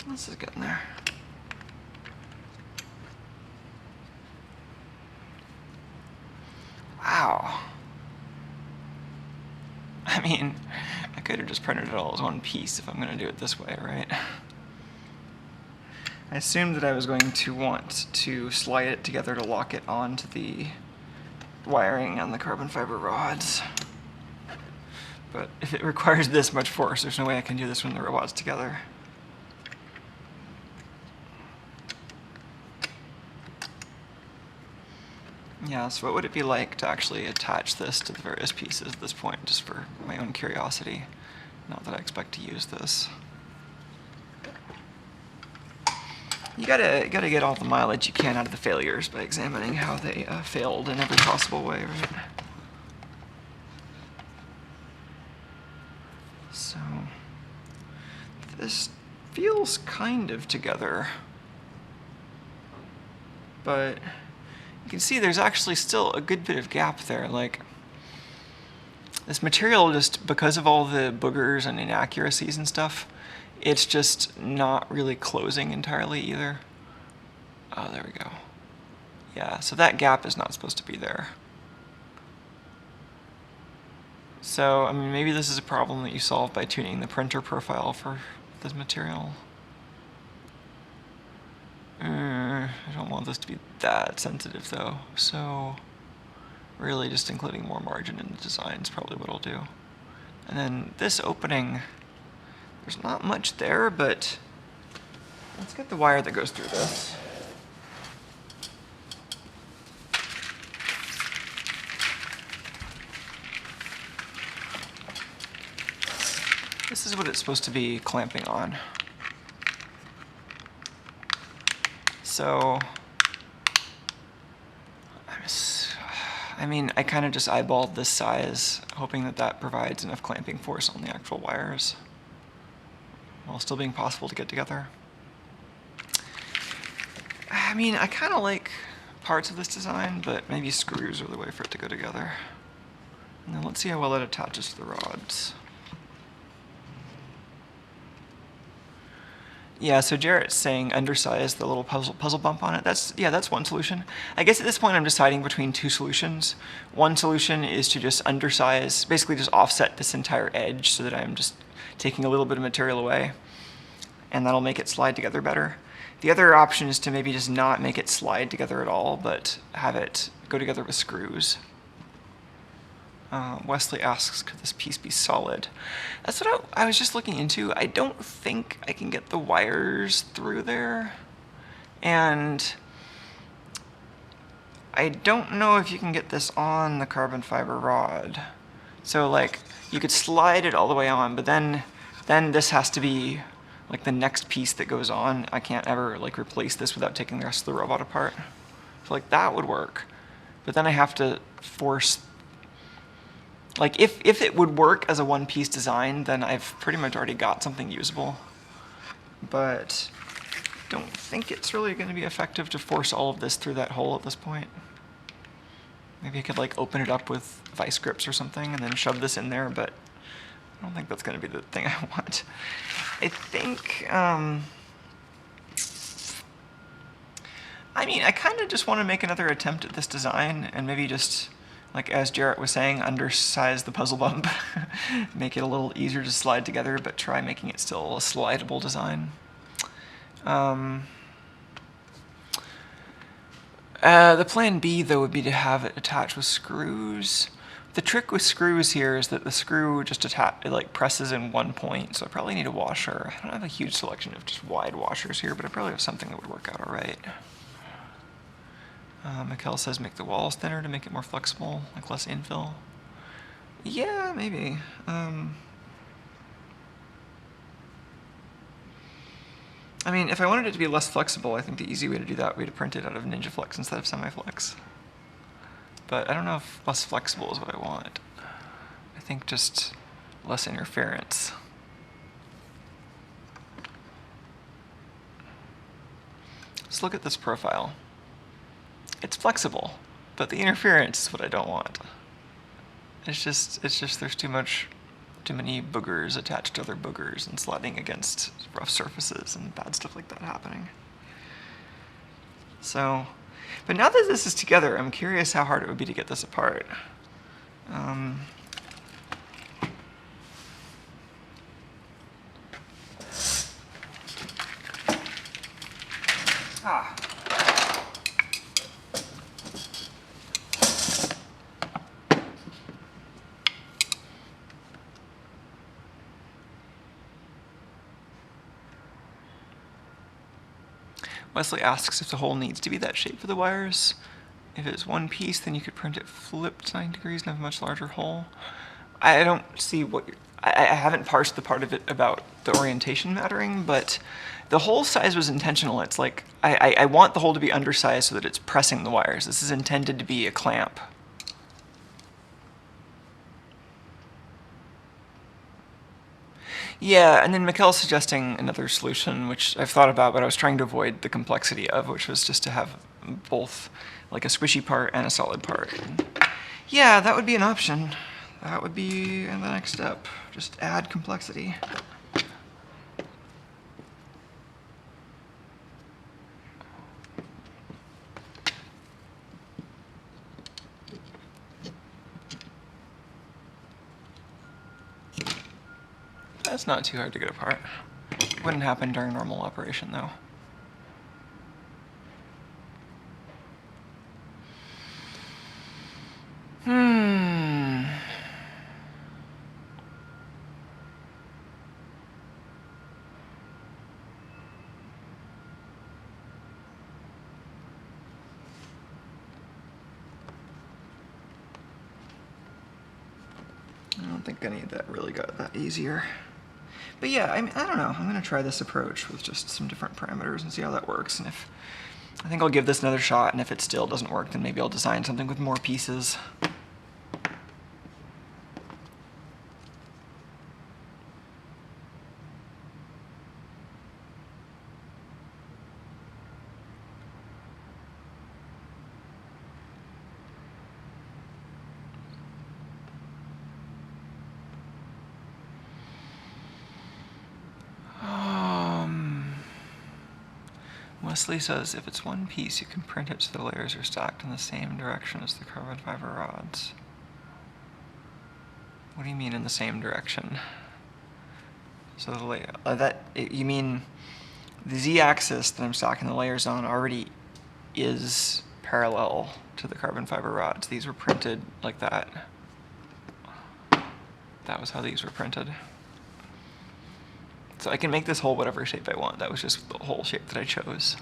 This is getting there. Wow. I mean, I could have just printed it all as one piece if I'm going to do it this way, right? I assumed that I was going to want to slide it together to lock it onto the wiring on the carbon fiber rods. But if it requires this much force, there's no way I can do this when the robot's together. Yeah, so what would it be like to actually attach this to the various pieces at this point, just for my own curiosity? Not that I expect to use this. You gotta get all the mileage you can out of the failures by examining how they failed in every possible way, right? So, this feels kind of together, but you can see there's actually still a good bit of gap there. Like, this material, just because of all the boogers and inaccuracies and stuff, it's just not really closing entirely either. Oh, there we go. Yeah, so that gap is not supposed to be there. So, I mean, maybe this is a problem that you solve by tuning the printer profile for this material. I don't want this to be that sensitive though, so really just including more margin in the design is probably what I'll do. And then this opening, there's not much there, but let's get the wire that goes through this. This is what it's supposed to be clamping on. So, I mean, I kind of just eyeballed this size, hoping that that provides enough clamping force on the actual wires, while still being possible to get together. I mean, I kind of like parts of this design, but maybe screws are the way for it to go together. And then let's see how well it attaches to the rods. Yeah, so Jarrett's saying undersize the little puzzle bump on it. That's one solution. I guess at this point I'm deciding between two solutions. One solution is to just undersize, basically just offset this entire edge so that I'm just taking a little bit of material away, and that'll make it slide together better. The other option is to maybe just not make it slide together at all, but have it go together with screws. Wesley asks, could this piece be solid? That's what I was just looking into. I don't think I can get the wires through there. And I don't know if you can get this on the carbon fiber rod. So like, you could slide it all the way on, but then this has to be like the next piece that goes on. I can't ever like replace this without taking the rest of the robot apart. So like that would work. But then I have to force, like if it would work as a one-piece design, then I've pretty much already got something usable. But don't think it's really going to be effective to force all of this through that hole at this point. Maybe I could like open it up with vice grips or something and then shove this in there, but I don't think that's going to be the thing I want. I think, I mean, I kind of just want to make another attempt at this design and maybe just, like as Jarrett was saying, undersize the puzzle bump. Make it a little easier to slide together, but try making it still a slidable design. The plan B, though, would be to have it attached with screws. The trick with screws here is that the screw just it presses in one point, so I probably need a washer. I don't have a huge selection of just wide washers here, but I probably have something that would work out all right. Mikkel says make the walls thinner to make it more flexible, like less infill. Yeah, maybe. I mean, if I wanted it to be less flexible, I think the easy way to do that would be to print it out of NinjaFlex instead of semiflex. But I don't know if less flexible is what I want. I think just less interference. Let's look at this profile. It's flexible, but the interference is what I don't want. It's just there's too many boogers attached to other boogers and sliding against rough surfaces and bad stuff like that happening. So, but now that this is together, I'm curious how hard it would be to get this apart. Wesley asks if the hole needs to be that shape for the wires. If it's one piece, then you could print it flipped 90 degrees and have a much larger hole. I don't see what I haven't parsed the part of it about the orientation mattering, but the hole size was intentional. It's like, I want the hole to be undersized so that it's pressing the wires. This is intended to be a clamp. Yeah, and then Mikkel's suggesting another solution, which I've thought about, but I was trying to avoid the complexity of, which was just to have both like a squishy part and a solid part. And yeah, that would be an option. That would be the next step. Just add complexity. That's not too hard to get apart. Wouldn't happen during normal operation, though. I don't think any of that really got that easier. But yeah, I mean, I don't know. I'm going to try this approach with just some different parameters and see how that works. And if I think I'll give this another shot, and if it still doesn't work, then maybe I'll design something with more pieces. Wesley says if it's one piece, you can print it so the layers are stacked in the same direction as the carbon fiber rods. What do you mean in the same direction? So the you mean the z-axis that I'm stacking the layers on already is parallel to the carbon fiber rods. These were printed like that. That was how these were printed. So I can make this hole whatever shape I want. That was just the whole shape that I chose.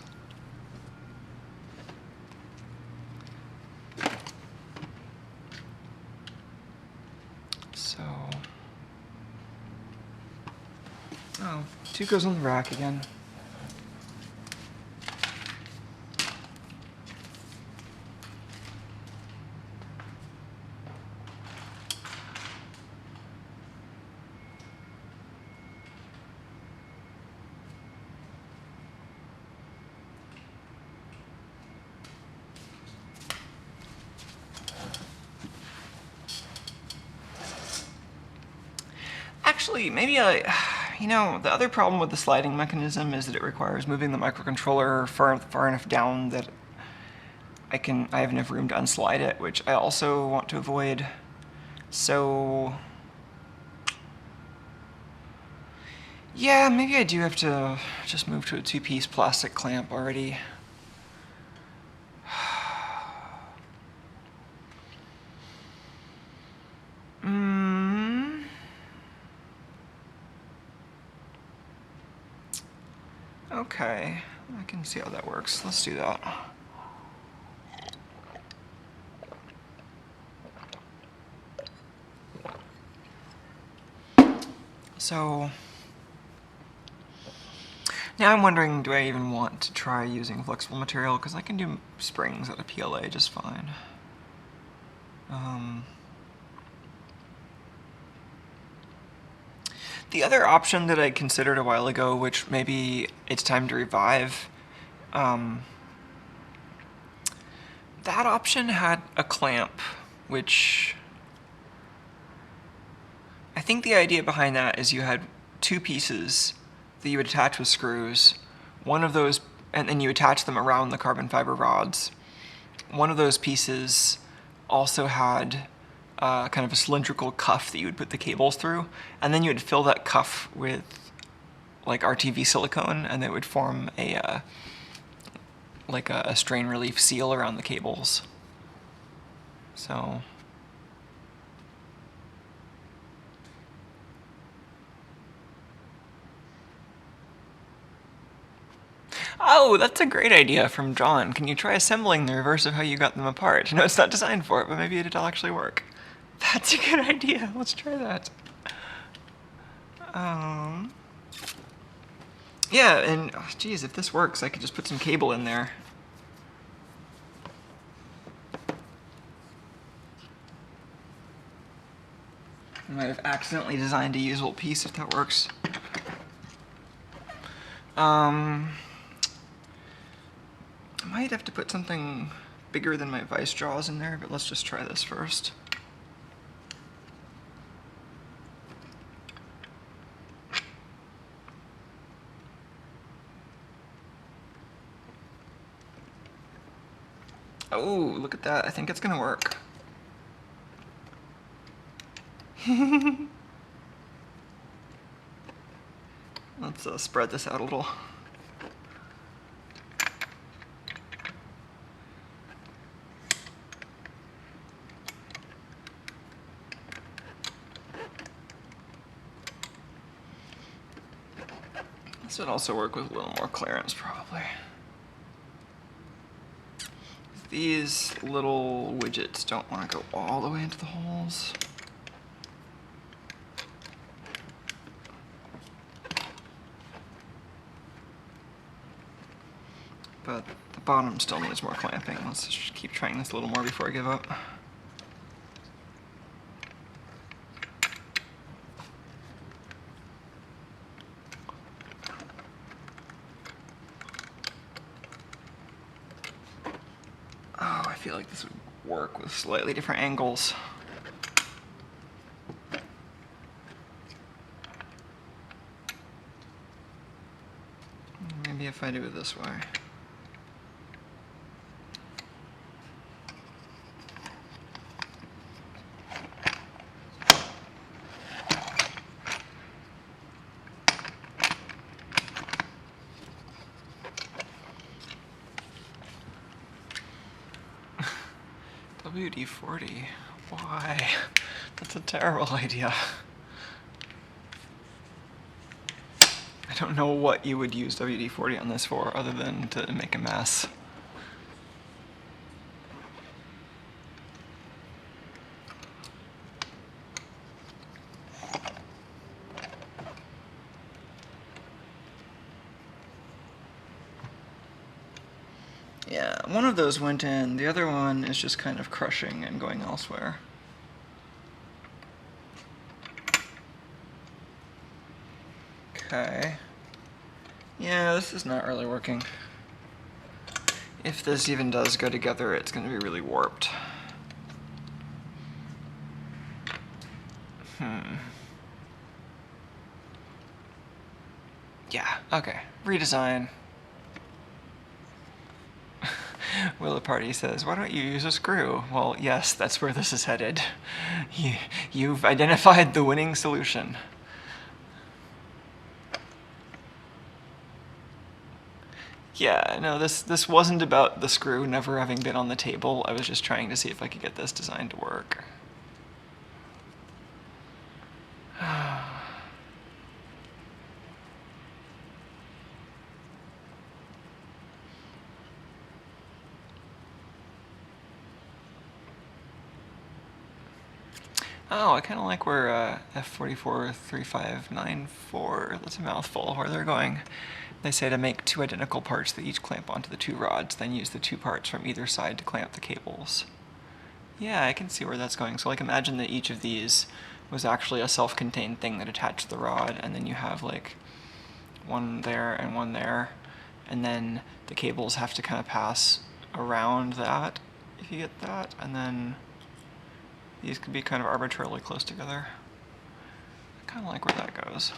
So, oh, 2 goes on the rack again. Actually, maybe you know, the other problem with the sliding mechanism is that it requires moving the microcontroller far enough down that I have enough room to unslide it, which I also want to avoid. So, yeah, maybe I do have to just move to a 2-piece plastic clamp already. Okay, I can see how that works. Let's do that. So, now I'm wondering, do I even want to try using flexible material? Because I can do springs out of PLA just fine. The other option that I considered a while ago, which maybe it's time to revive, that option had a clamp, which I think the idea behind that is you had 2 pieces that you would attach with screws. One of those, and then you attach them around the carbon fiber rods. One of those pieces also had kind of a cylindrical cuff that you would put the cables through, and then you would fill that cuff with like RTV silicone, and it would form a like a strain relief seal around the cables. So, oh, that's a great idea from John. Can you try assembling the reverse of how you got them apart? No, it's not designed for it, but maybe it'll actually work. That's a good idea. Let's try that. Yeah, and oh, geez, if this works, I could just put some cable in there. I might have accidentally designed a usable piece if that works. I might have to put something bigger than my vice jaws in there, but let's just try this first. Oh, look at that. I think it's gonna work. Let's spread this out a little. This would also work with a little more clearance, probably. These little widgets don't want to go all the way into the holes. But the bottom still needs more clamping. Let's just keep trying this a little more before I give up. Oh, I feel like this would work with slightly different angles. Maybe if I do it this way. WD-40. Why? That's a terrible idea. I don't know what you would use WD-40 on this for other than to make a mess. Yeah, one of those went in, the other one is just kind of crushing and going elsewhere. Okay. Yeah, this is not really working. If this even does go together, it's going to be really warped. Yeah, okay. Redesign. Willow Party says, why don't you use a screw? Well, yes, that's where this is headed. You've identified the winning solution. Yeah, no, this wasn't about the screw never having been on the table. I was just trying to see if I could get this design to work. Oh, I kind of like where F443594, that's a mouthful, where they're going. They say to make two identical parts that each clamp onto the two rods, then use the two parts from either side to clamp the cables. Yeah, I can see where that's going. So like imagine that each of these was actually a self-contained thing that attached to the rod, and then you have like one there and one there, and then the cables have to kind of pass around that, if you get that, and then these could be kind of arbitrarily close together. I kind of like where that goes.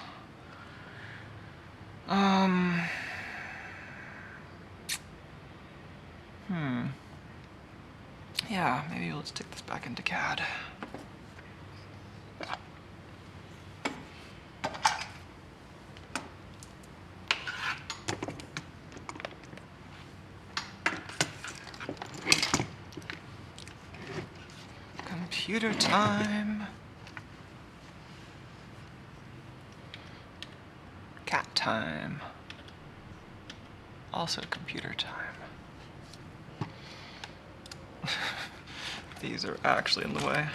Yeah, maybe let's take this back into CAD. Computer time. Cat time. Also computer time. These are actually in the way.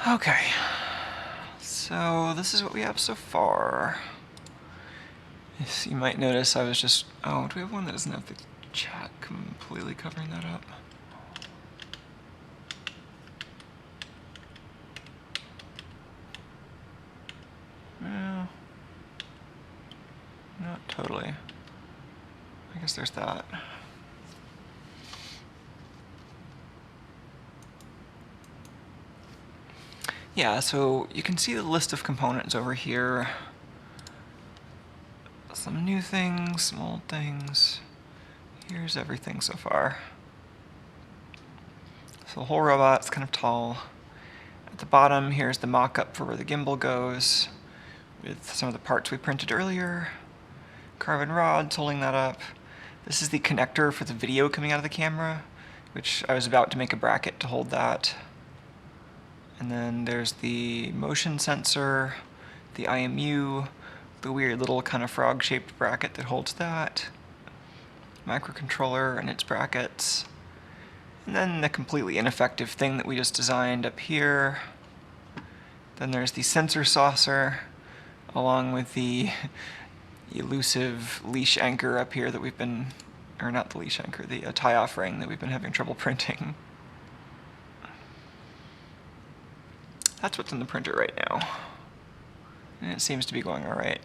Okay. So this is what we have so far. Yes, you might notice I was just... Oh, do we have one that doesn't have the chat completely covering that up? No. Not totally. I guess there's that. Yeah, so you can see the list of components over here. Some new things, some old things. Here's everything so far. So the whole robot's kind of tall. At the bottom, here's the mock-up for where the gimbal goes, with some of the parts we printed earlier. Carbon rods holding that up. This is the connector for the video coming out of the camera, which I was about to make a bracket to hold that. And then there's the motion sensor, the IMU, the weird little kind of frog-shaped bracket that holds that, microcontroller and its brackets, and then the completely ineffective thing that we just designed up here. Then there's the sensor saucer, along with the elusive leash anchor up here that we've been, or not the leash anchor, the tie-off ring that we've been having trouble printing. That's what's in the printer right now. And it seems to be going all right.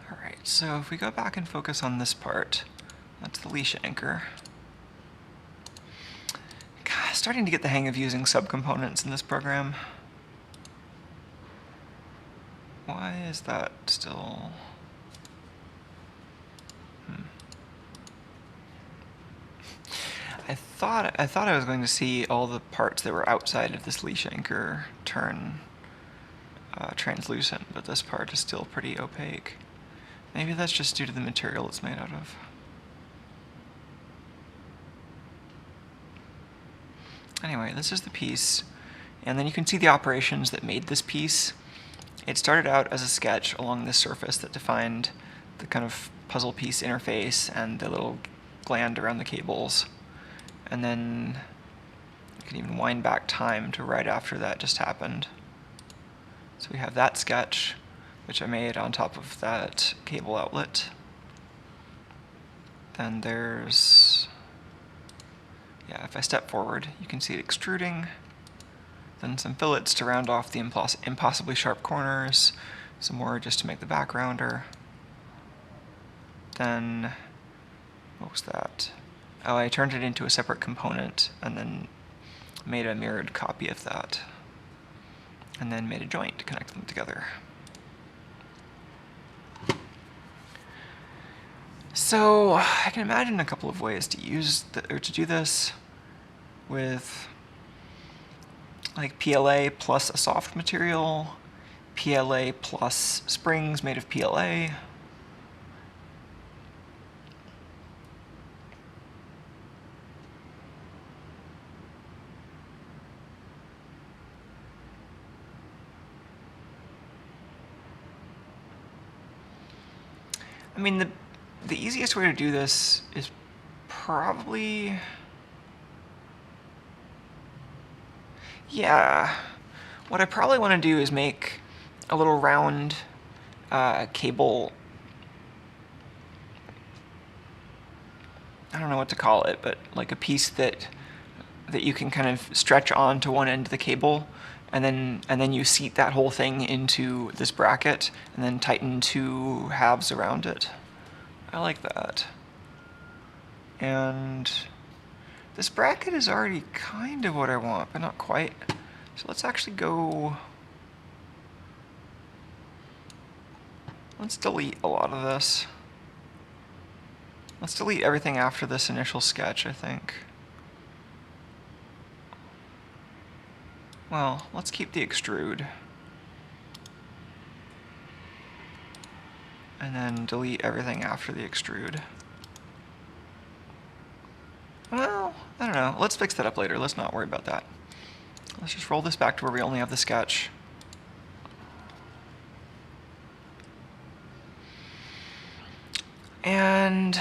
All right, so if we go back and focus on this part, that's the leash anchor. God, starting to get the hang of using subcomponents in this program. Why is that still... I thought I was going to see all the parts that were outside of this leash anchor turn translucent, but this part is still pretty opaque. Maybe that's just due to the material it's made out of. Anyway, this is the piece, and then you can see the operations that made this piece. It started out as a sketch along this surface that defined the kind of puzzle piece interface and the little gland around the cables. and then you can even wind back time to right after that just happened. So we have that sketch, which I made on top of that cable outlet. Then there's, yeah, if I step forward, you can see it extruding. Then some fillets to round off the impossibly sharp corners. Some more just to make the back rounder. Then, what was that? Oh, I turned it into a separate component and then made a mirrored copy of that. And then made a joint to connect them together. So I can imagine a couple of ways to use or to do this with like PLA plus a soft material, PLA plus springs made of PLA. I mean, the easiest way to do this is probably, yeah, what I probably want to do is make a little round cable, I don't know what to call it, but like a piece that you can kind of stretch onto one end of the cable, and then you seat that whole thing into this bracket, and then tighten two halves around it. I like that. And this bracket is already kind of what I want, but not quite. So let's actually go, let's delete a lot of this. Let's delete everything after this initial sketch, I think. Well, let's keep the extrude. And then delete everything after the extrude. Well, I don't know. Let's fix that up later. Let's not worry about that. Let's just roll this back to where we only have the sketch. And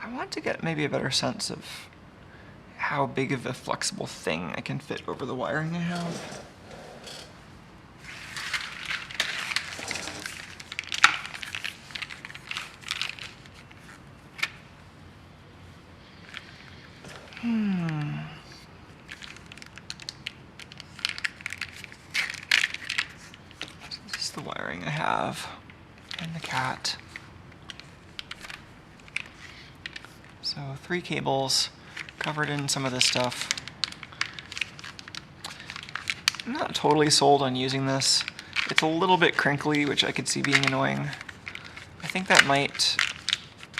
I want to get maybe a better sense of how big of a flexible thing I can fit over the wiring I have. So this is the wiring I have and the cat. So 3 cables covered in some of this stuff. I'm not totally sold on using this. It's a little bit crinkly, which I could see being annoying. I think that might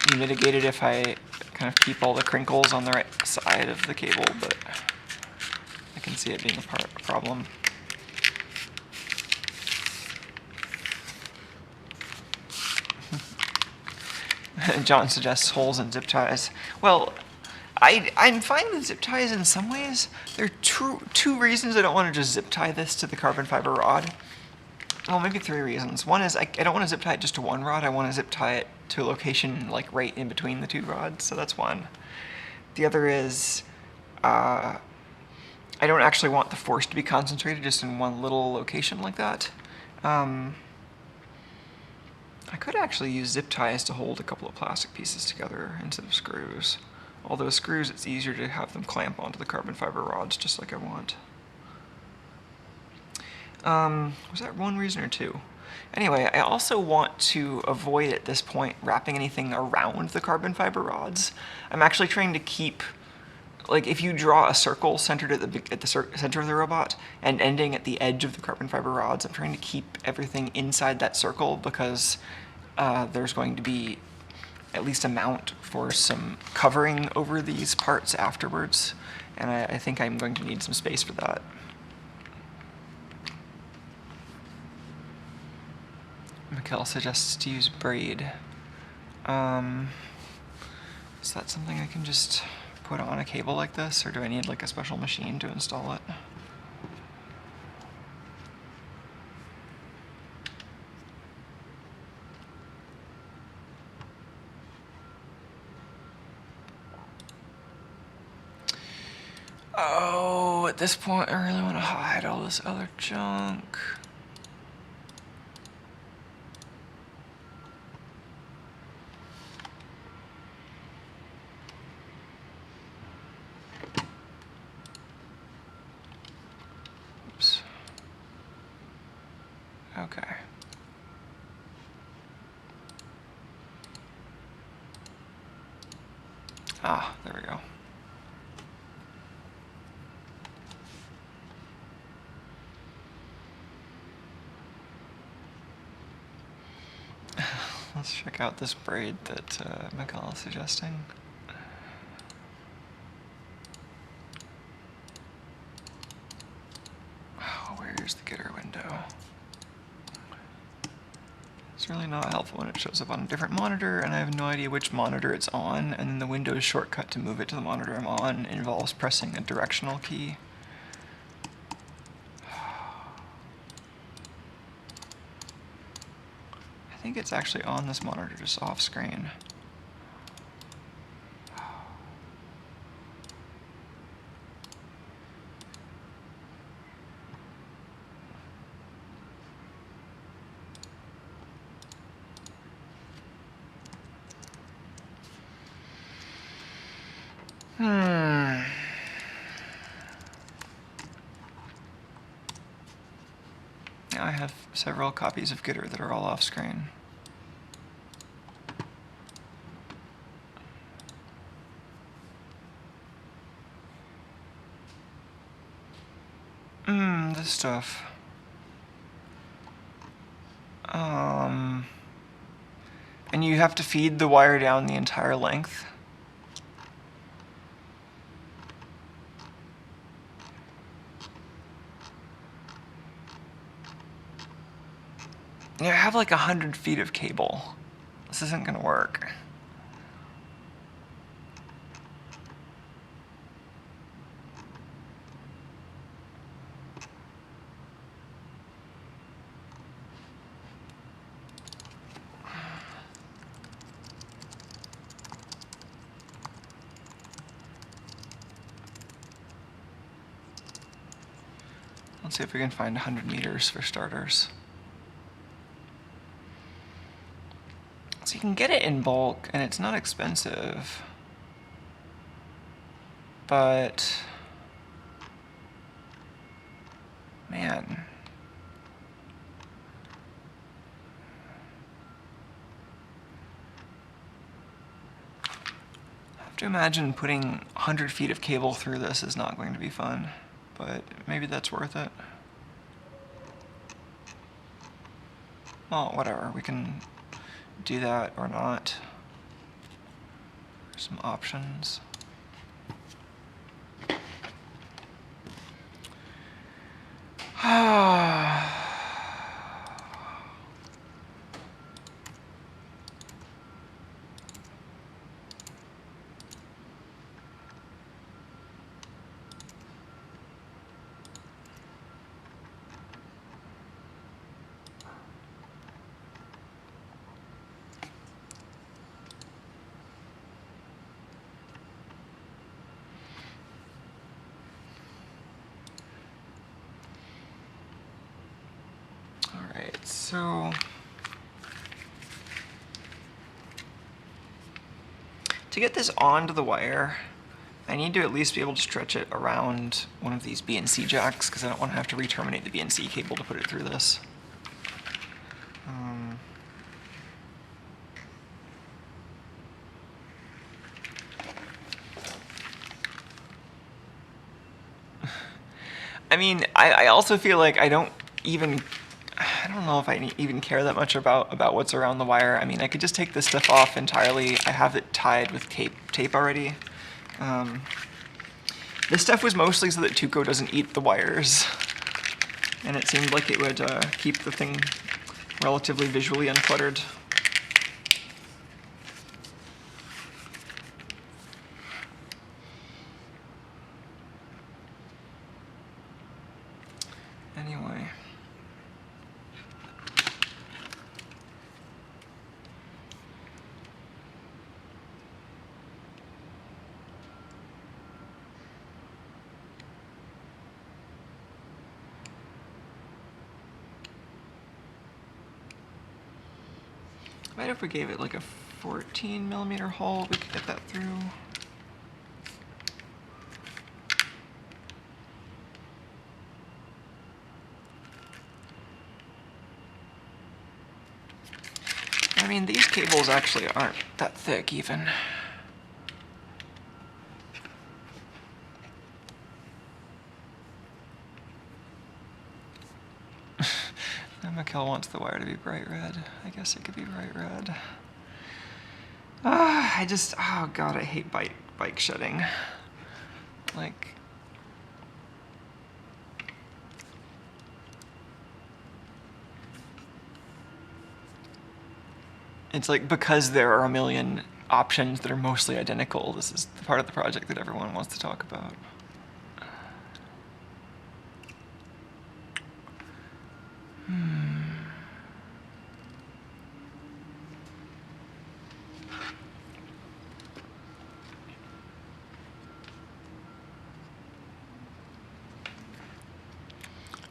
be mitigated if I kind of keep all the crinkles on the right side of the cable, but I can see it being a problem. John suggests holes in zip ties. Well, I'm fine with zip ties in some ways. There are two reasons I don't want to just zip tie this to the carbon fiber rod. Well, maybe 3 reasons. One is I don't want to zip tie it just to one rod. I want to zip tie it to a location like right in between the 2 rods. So that's one. The other is I don't actually want the force to be concentrated just in one little location like that. I could actually use zip ties to hold a couple of plastic pieces together instead of screws. Although screws, it's easier to have them clamp onto the carbon fiber rods just like I want. Was that 1 reason or 2? Anyway, I also want to avoid at this point wrapping anything around the carbon fiber rods. I'm actually trying to keep, like if you draw a circle centered at the center of the robot and ending at the edge of the carbon fiber rods, I'm trying to keep everything inside that circle because there's going to be at least a mount for some covering over these parts afterwards, and I think I'm going to need some space for that. Mikkel suggests to use braid. Is that something I can just put on a cable like this, or do I need like a special machine to install it? Oh, at this point, I really want to hide all this other junk. Oops. Okay. Ah, there we go. Let's check out this braid that Mikhail is suggesting. Oh, where's the getter window? It's really not helpful when it shows up on a different monitor, and I have no idea which monitor it's on, and then the Windows shortcut to move it to the monitor I'm on involves pressing a directional key. I think it's actually on this monitor, just off screen. Now I have several copies of Gitter that are all off screen. This stuff. And you have to feed the wire down the entire length. Yeah, I have like 100 feet of cable. This isn't gonna work. Let's see if we can find 100 meters for starters. So you can get it in bulk, and it's not expensive. But, man. I have to imagine putting 100 feet of cable through this is not going to be fun, but maybe that's worth it. Well, whatever, we can do that or not. Some options. So, to get this onto the wire, I need to at least be able to stretch it around one of these BNC jacks, because I don't want to have to re-terminate the BNC cable to put it through this. I mean, I also feel like I don't know if I even care that much about what's around the wire. I mean, I could just take this stuff off entirely. I have it tied with tape already. This stuff was mostly so that Tuco doesn't eat the wires, and it seemed like it would keep the thing relatively visually uncluttered. Anyway. bet if we gave it like a 14mm hole, we could get that through. I mean, these cables actually aren't that thick even. Mikkel wants the wire to be bright red. I guess it could be bright red. Oh god, I hate bike shedding. Like, it's like, because there are a million options that are mostly identical, this is the part of the project that everyone wants to talk about.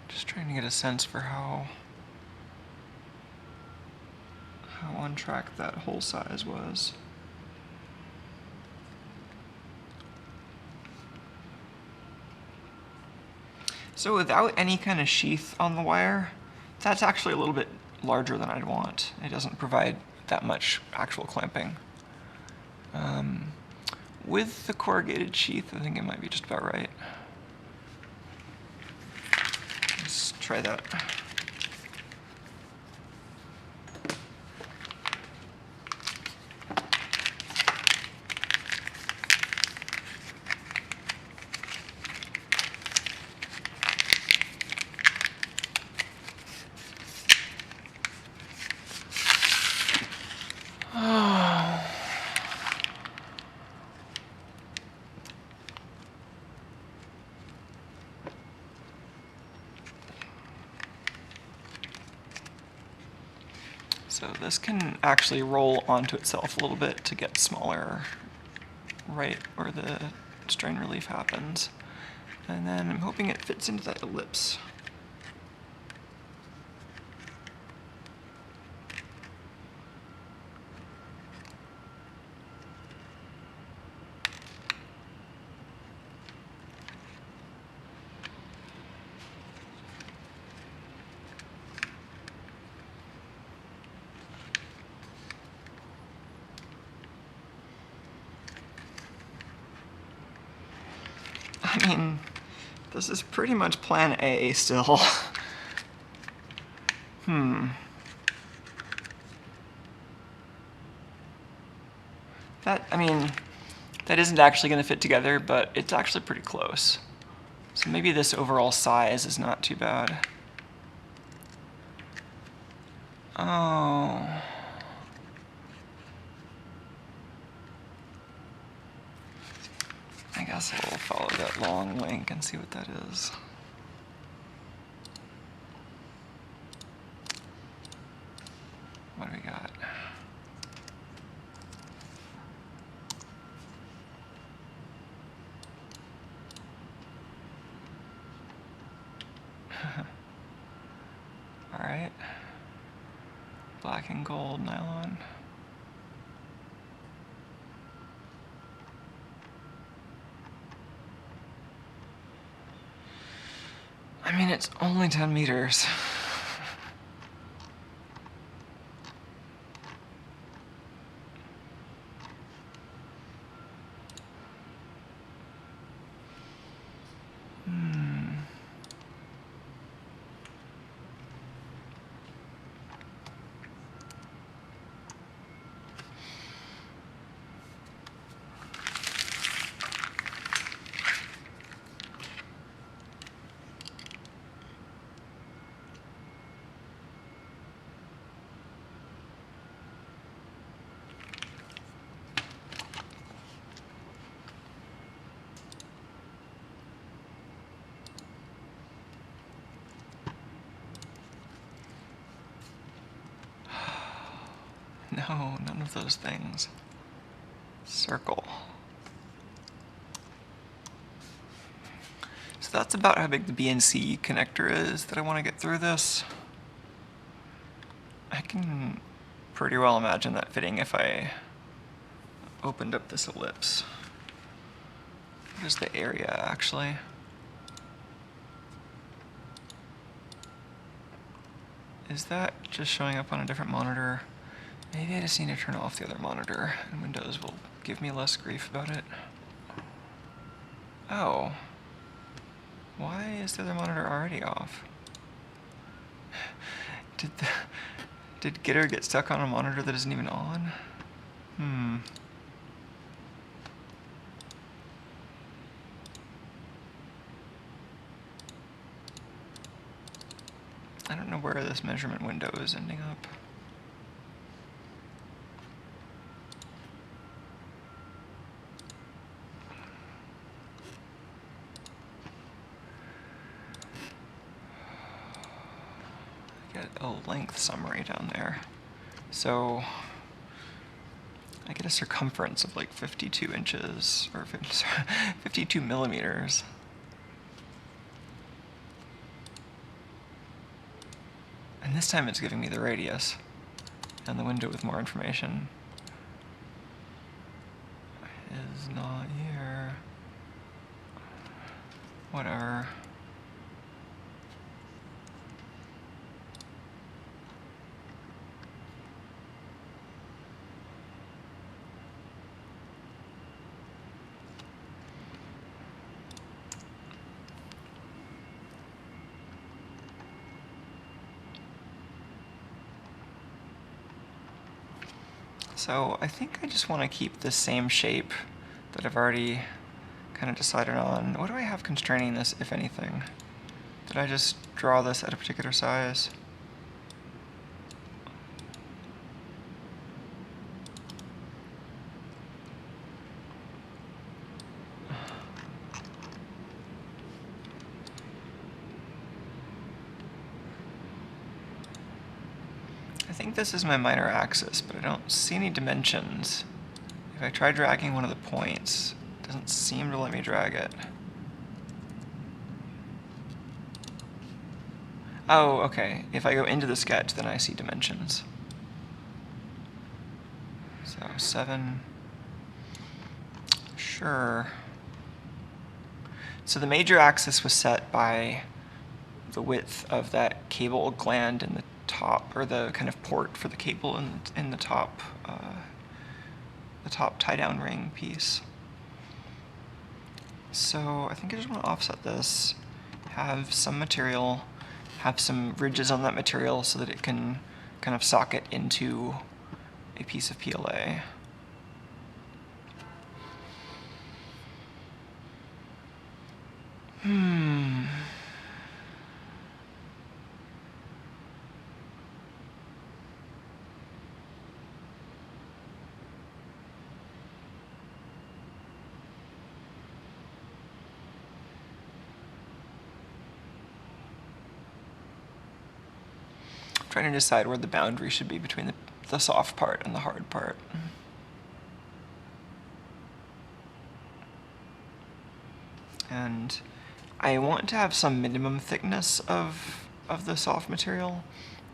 Just trying to get a sense for how on track that hole size was. So without any kind of sheath on the wire, that's actually a little bit larger than I'd want. It doesn't provide that much actual clamping. With the corrugated sheath, I think it might be just about right. Let's try that. So this can actually roll onto itself a little bit to get smaller right where the strain relief happens. And then I'm hoping it fits into that ellipse. I mean, this is pretty much plan A still. I mean, that isn't actually going to fit together, but it's actually pretty close. So maybe this overall size is not too bad. Oh. I guess we'll follow that long link and see what that is. What do we got? All right. Black and gold nylon. I mean, it's only 10 meters. No, none of those things. Circle. So that's about how big the BNC connector is that I want to get through this. I can pretty well imagine that fitting if I opened up this ellipse. What is the area, actually? Is that just showing up on a different monitor? Maybe I just need to turn off the other monitor, and Windows will give me less grief about it. Oh. Why is the other monitor already off? Did Gitter get stuck on a monitor that isn't even on? I don't know where this measurement window is ending up. I get a length summary down there. So I get a circumference of like 52 inches, or 52 millimeters. And this time it's giving me the radius and the window with more information is not here. Whatever. So I think I just want to keep the same shape that I've already kind of decided on. What do I have constraining this, if anything? Did I just draw this at a particular size? I think this is my minor axis, but I don't see any dimensions. If I try dragging one of the points, it doesn't seem to let me drag it. Oh, okay. If I go into the sketch, then I see dimensions. So 7. Sure. So the major axis was set by the width of that cable gland in the top, or the kind of port for the cable in the top tie-down ring piece. So I think I just want to offset this, have some material, have some ridges on that material so that it can kind of socket into a piece of PLA. Trying to decide where the boundary should be between the soft part and the hard part. And I want to have some minimum thickness of the soft material.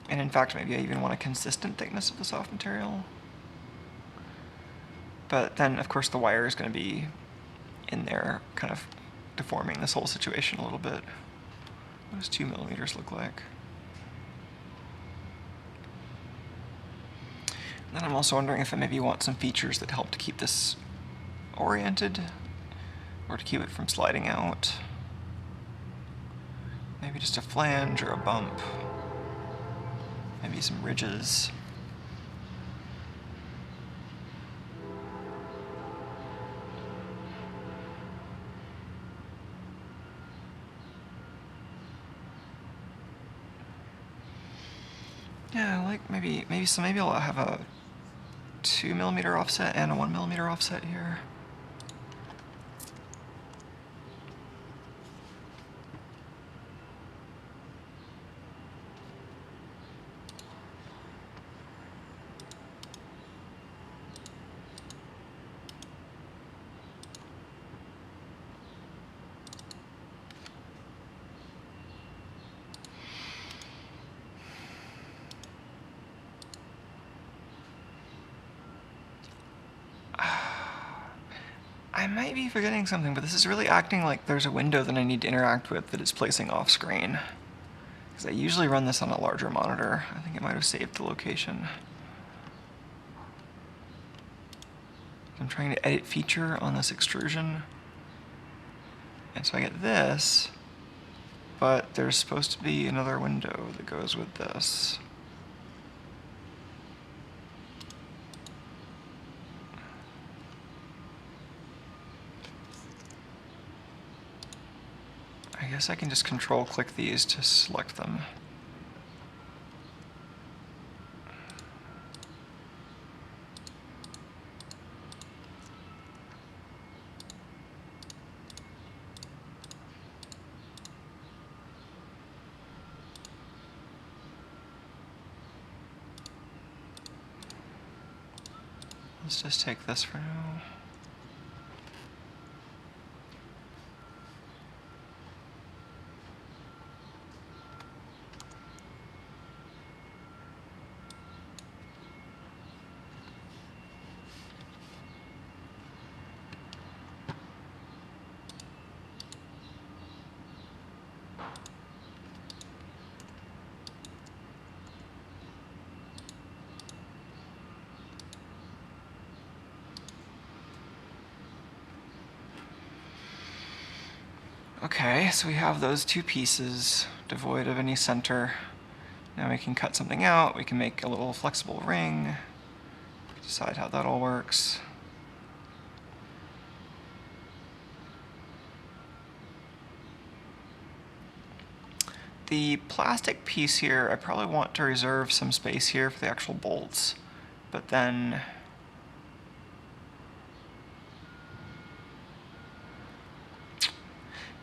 And in fact, maybe I even want a consistent thickness of the soft material. But then, of course, the wire is going to be in there, kind of deforming this whole situation a little bit. What does 2 millimeters look like? And then I'm also wondering if I maybe want some features that help to keep this oriented, or to keep it from sliding out. Maybe just a flange or a bump. Maybe some ridges. Yeah, like maybe I'll have a 2 millimeter offset and a 1 millimeter offset here. might be forgetting something, but this is really acting like there's a window that I need to interact with that it's placing off screen. Because I usually run this on a larger monitor. I think it might have saved the location. I'm trying to edit feature on this extrusion. And so I get this, but there's supposed to be another window that goes with this. I guess I can just control click these to select them. Let's just take this for now. Okay, so we have those two pieces devoid of any center. Now we can cut something out, we can make a little flexible ring, decide how that all works. The plastic piece here, I probably want to reserve some space here for the actual bolts, but then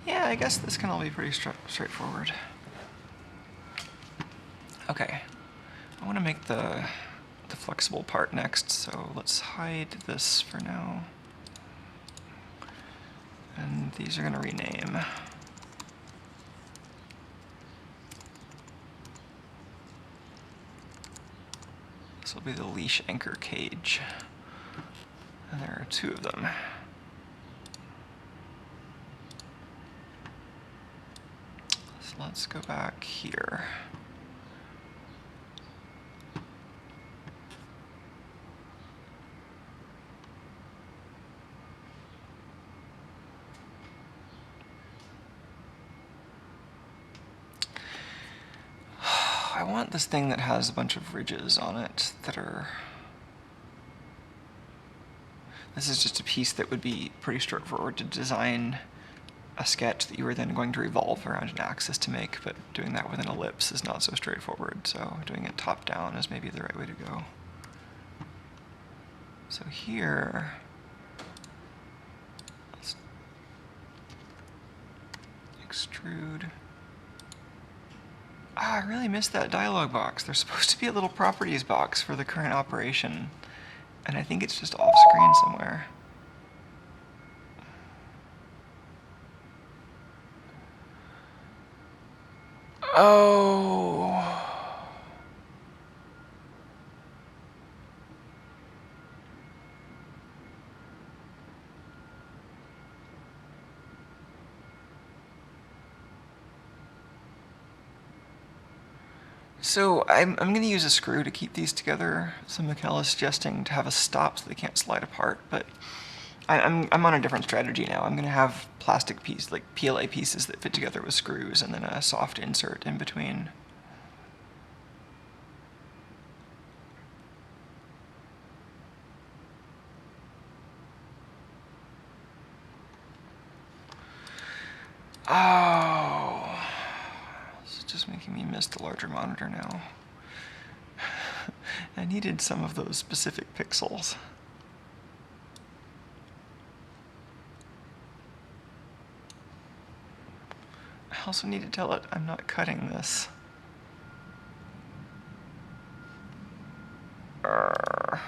yeah, I guess this can all be pretty straightforward. Okay, I want to make the flexible part next, so let's hide this for now. And these are going to rename. This will be the leash anchor cage. And there are two of them. So let's go back here. I want this thing that has a bunch of ridges on it that are... This is just a piece that would be pretty straightforward to design a sketch that you were then going to revolve around an axis to make, but doing that with an ellipse is not so straightforward, so doing it top down is maybe the right way to go. So here, let's extrude. Ah, I really missed that dialog box. There's supposed to be a little properties box for the current operation, and I think it's just off screen somewhere. Oh. So I'm going to use a screw to keep these together. So Mikhail is suggesting to have a stop so they can't slide apart, but I'm on a different strategy now. I'm going to have plastic pieces, like PLA pieces that fit together with screws, and then a soft insert in between. Oh, this is just making me miss the larger monitor now. I needed some of those specific pixels. I also need to tell it I'm not cutting this. Arrgh.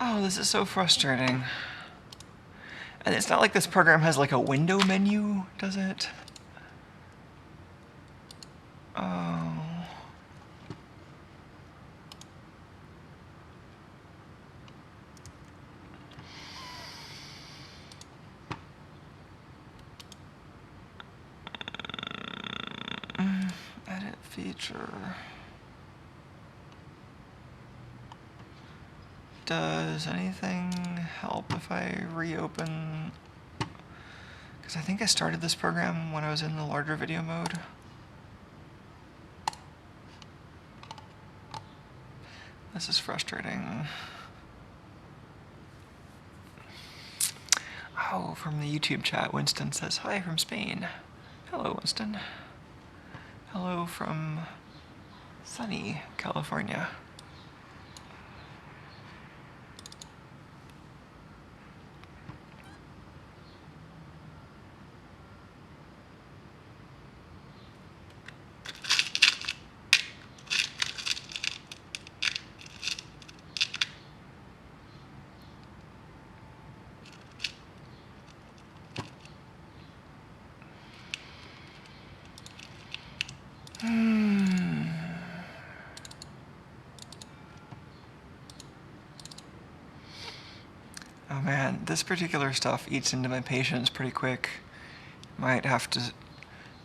Oh, this is so frustrating. And it's not like this program has like a window menu, does it? Oh. Edit feature. Does anything help if I reopen? Because I think I started this program when I was in the larger video mode. This is frustrating. Oh, from the YouTube chat, Winston says, hi from Spain. Hello, Winston. Hello from sunny California. Oh man, this particular stuff eats into my patience pretty quick. Might have to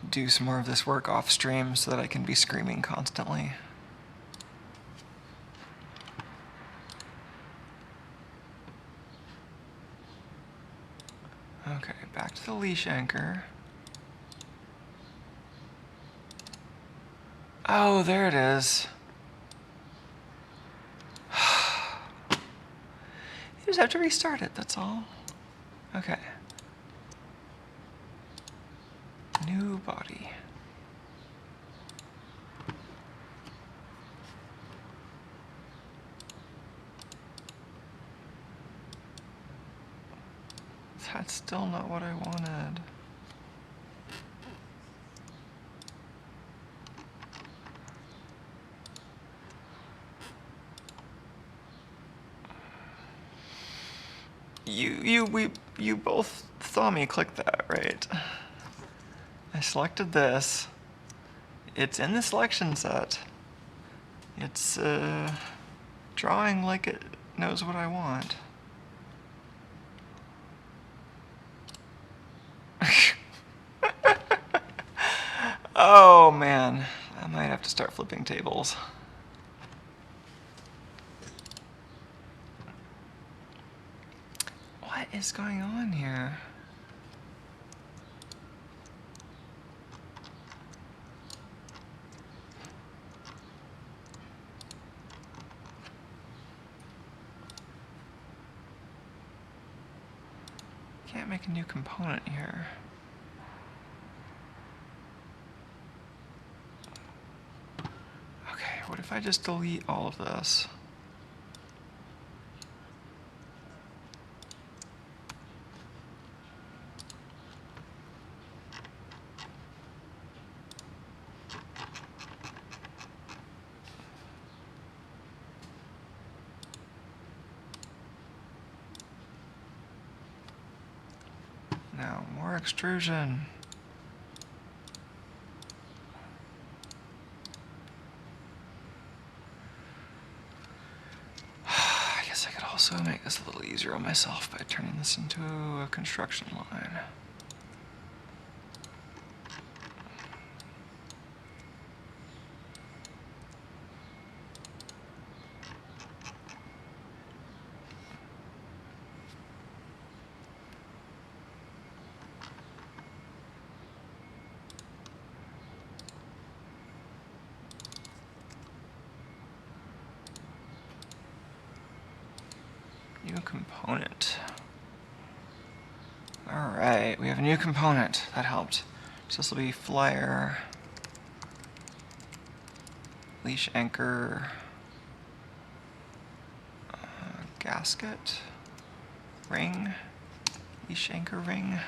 do some more of this work off stream so that I can be screaming constantly. Okay, back to the leash anchor. Oh, there it is. You just have to restart it, that's all. Okay. New body. That's still not what I wanted. You both saw me click that, right? I selected this. It's in the selection set. It's drawing like it knows what I want. Oh man, I might have to start flipping tables. What is going on here? Can't make a new component here. Okay, what if I just delete all of this? Now, more extrusion. I guess I could also make this a little easier on myself by turning this into a construction line. New component. Alright, we have a new component. That helped. So this will be flyer, leash anchor, gasket, ring, leash anchor ring.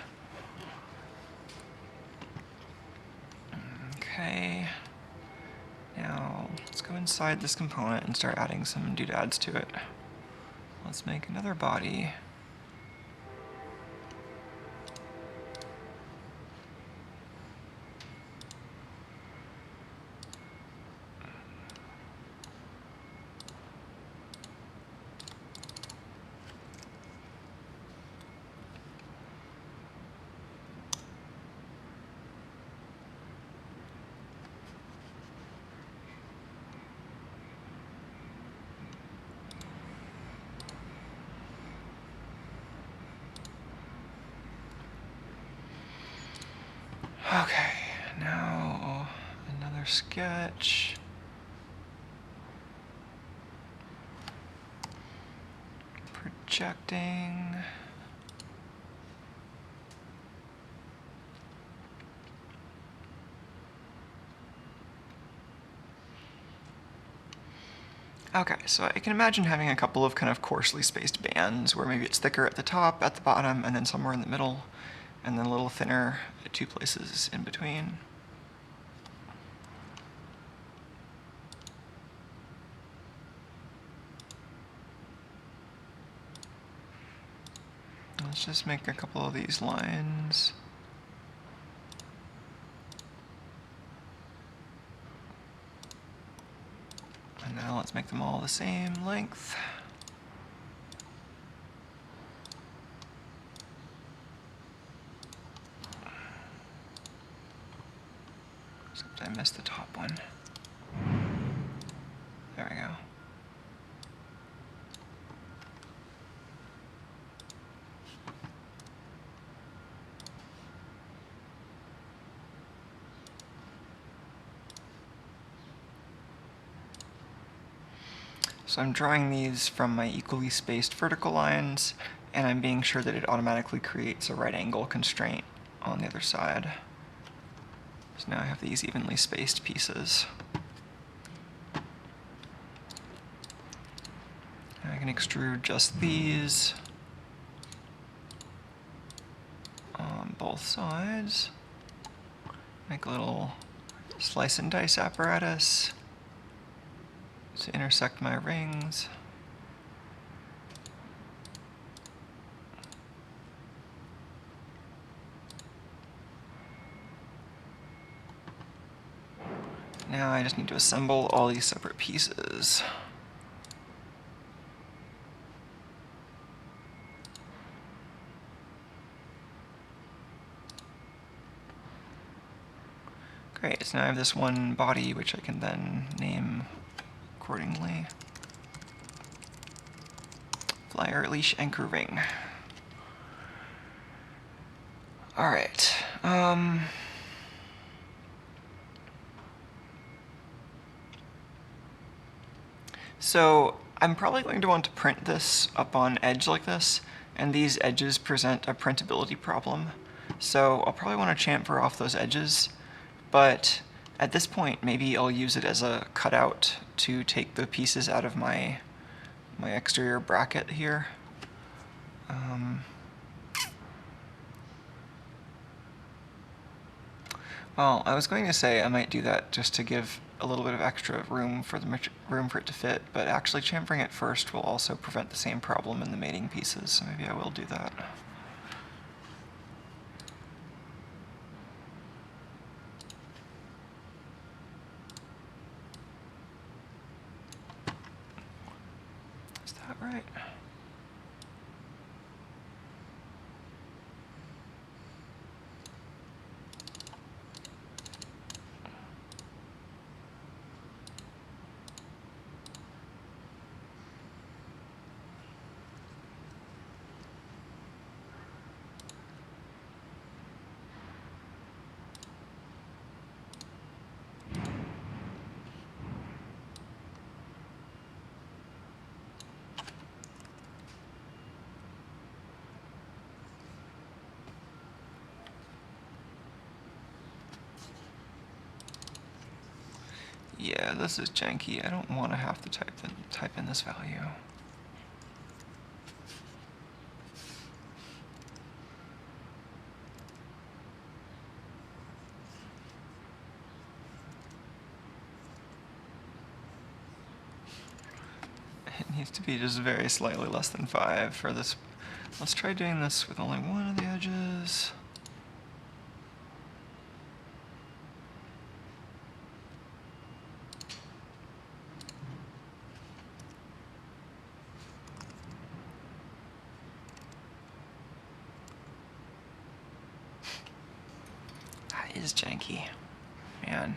Okay. Now let's go inside this component and start adding some doodads to it. Let's make another body. Okay, now another sketch. Projecting. Okay, so I can imagine having a couple of kind of coarsely spaced bands where maybe it's thicker at the top, at the bottom, and then somewhere in the middle, and then a little thinner at two places in between. Let's just make a couple of these lines. And now let's make them all the same length. Except I missed the top one. There we go. So I'm drawing these from my equally spaced vertical lines, and I'm being sure that it automatically creates a right angle constraint on the other side. So now I have these evenly spaced pieces. And I can extrude just these on both sides. Make a little slice and dice apparatus to intersect my rings. Now I just need to assemble all these separate pieces. Great, so now I have this one body which I can then name accordingly. Flyer leash anchor ring. Alright. So I'm probably going to want to print this up on edge like this, and these edges present a printability problem. So I'll probably want to chamfer off those edges, but at this point maybe I'll use it as a cutout to take the pieces out of my exterior bracket here. Well, I was going to say I might do that just to give a little bit of extra room for it to fit, but actually chamfering it first will also prevent the same problem in the mating pieces, so maybe I will do that. Is that right? Yeah, this is janky. I don't want to have to type in this value. Needs to be just very slightly less than 5 for this. Let's try doing this with only one of the edges. That is janky. Man.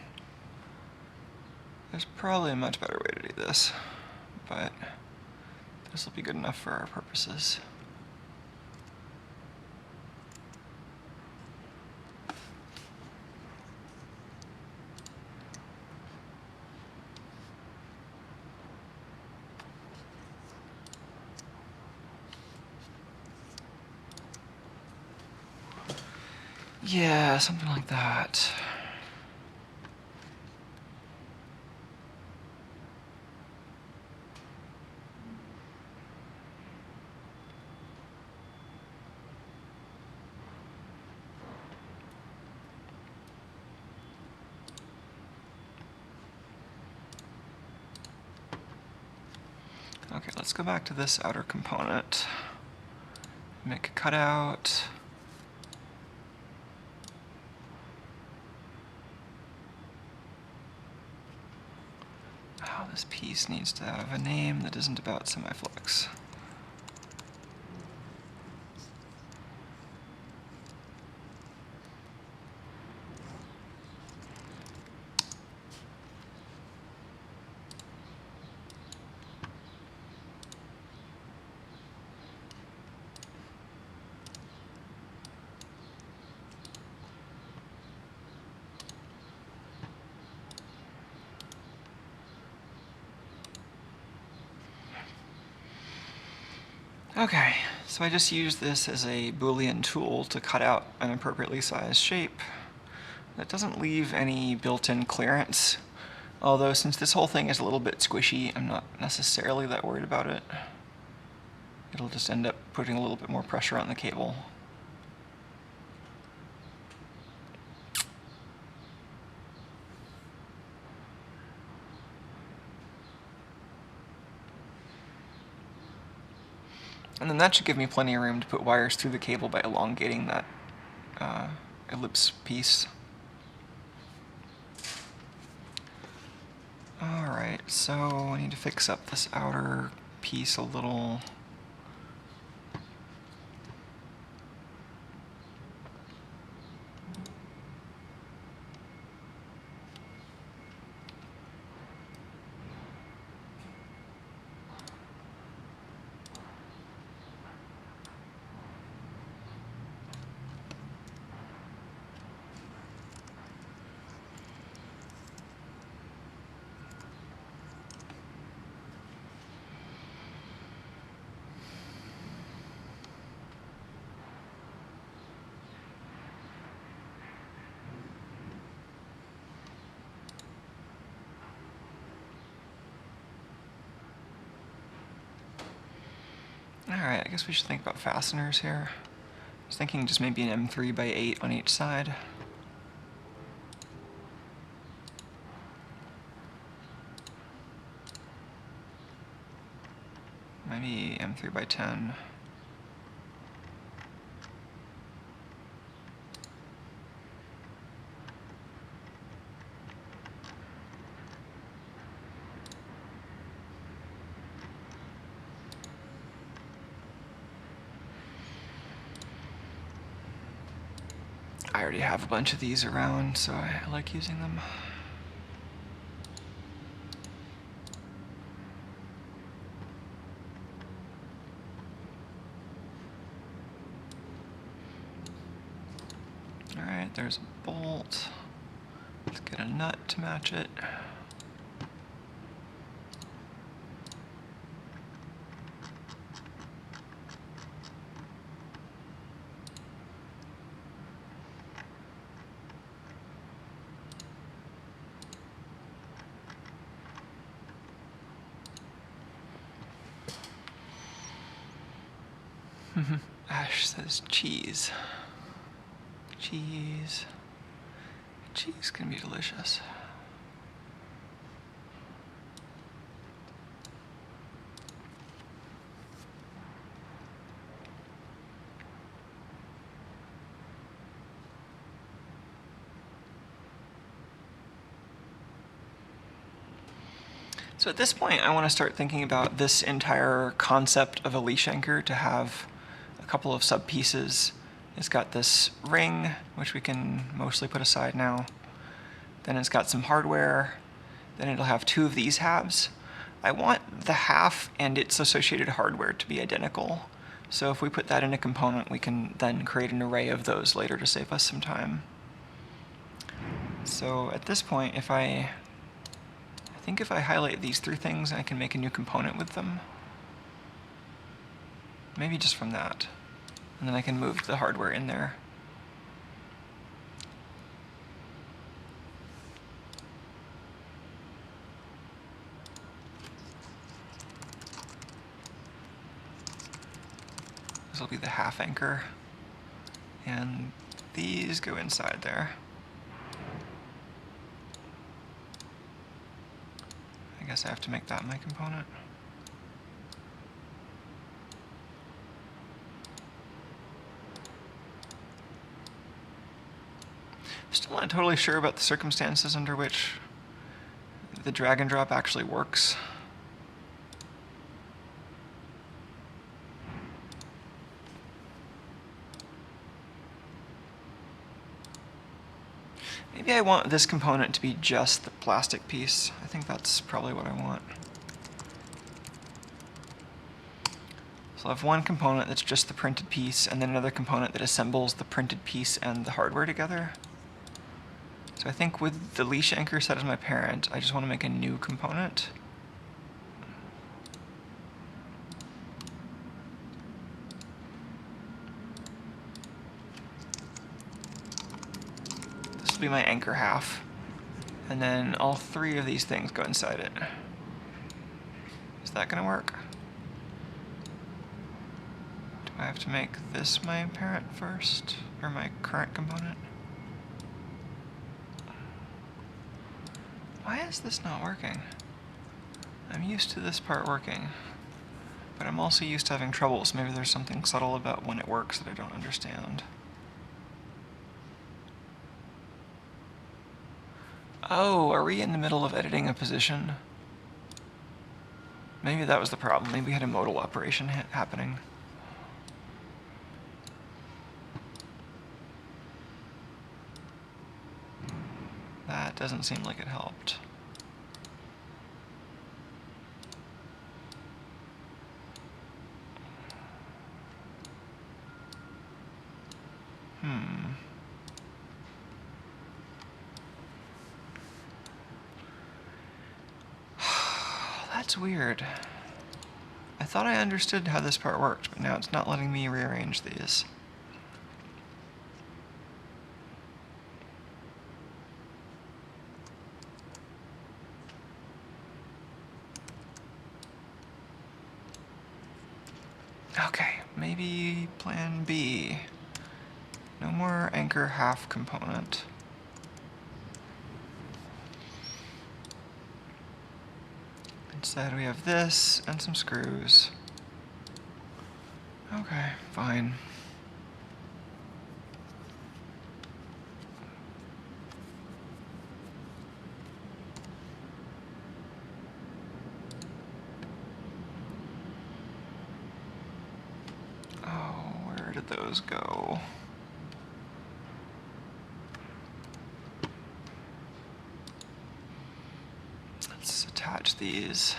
There's probably a much better way to do this, but this will be good enough for our purposes. Yeah, something like that. Okay, let's go back to this outer component. Make a cutout. Oh, this piece needs to have a name that isn't about semiflex. Okay, so I just used this as a Boolean tool to cut out an appropriately sized shape that doesn't leave any built-in clearance. Although since this whole thing is a little bit squishy, I'm not necessarily that worried about it. It'll just end up putting a little bit more pressure on the cable. And then that should give me plenty of room to put wires through the cable by elongating that ellipse piece. Alright, so I need to fix up this outer piece a little. Alright, I guess we should think about fasteners here. I was thinking just maybe an M3 by 8 on each side. Maybe M3 by 10. I already have a bunch of these around, so I like using them. Alright, there's a bolt. Let's get a nut to match it. Ash says cheese. Cheese. Cheese can be delicious. So at this point, I want to start thinking about this entire concept of a leash anchor to have a couple of sub pieces. It's got this ring, which we can mostly put aside now. Then it's got some hardware. Then it'll have two of these halves. I want the half and its associated hardware to be identical. So if we put that in a component, we can then create an array of those later to save us some time. So at this point, I think if I highlight these three things, I can make a new component with them. Maybe just from that. And then I can move the hardware in there. This will be the half anchor. And these go inside there. I guess I have to make that my component. Still not totally sure about the circumstances under which the drag and drop actually works. Maybe I want this component to be just the plastic piece. I think that's probably what I want. So I'll have one component that's just the printed piece, and then another component that assembles the printed piece and the hardware together. So I think with the leash anchor set as my parent, I just want to make a new component. This will be my anchor half. And then all three of these things go inside it. Is that going to work? Do I have to make this my parent first? Or my current component? Why is this not working? I'm used to this part working, but I'm also used to having troubles. Maybe there's something subtle about when it works that I don't understand. Oh, are we in the middle of editing a position? Maybe that was the problem. Maybe we had a modal operation happening. That doesn't seem like it helped. That's weird. I thought I understood how this part worked, but now it's not letting me rearrange these. Okay, maybe plan B. No more anchor half component. Instead we have this and some screws. Okay, fine. Oh, where did those go? Let's attach these.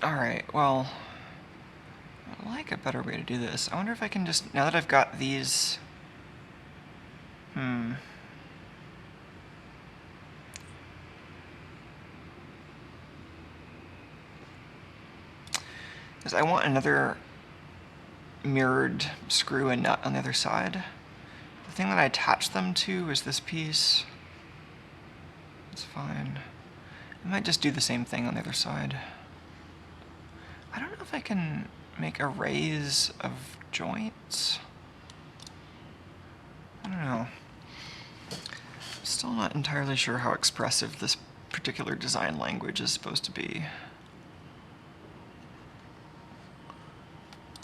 Alright, well, I like a better way to do this. I wonder if I can just, now that I've got these Because I want another mirrored screw and nut on the other side. The thing that I attach them to is this piece. It's fine. I might just do the same thing on the other side. I don't know if I can make arrays of joints. I don't know. Still not entirely sure how expressive this particular design language is supposed to be.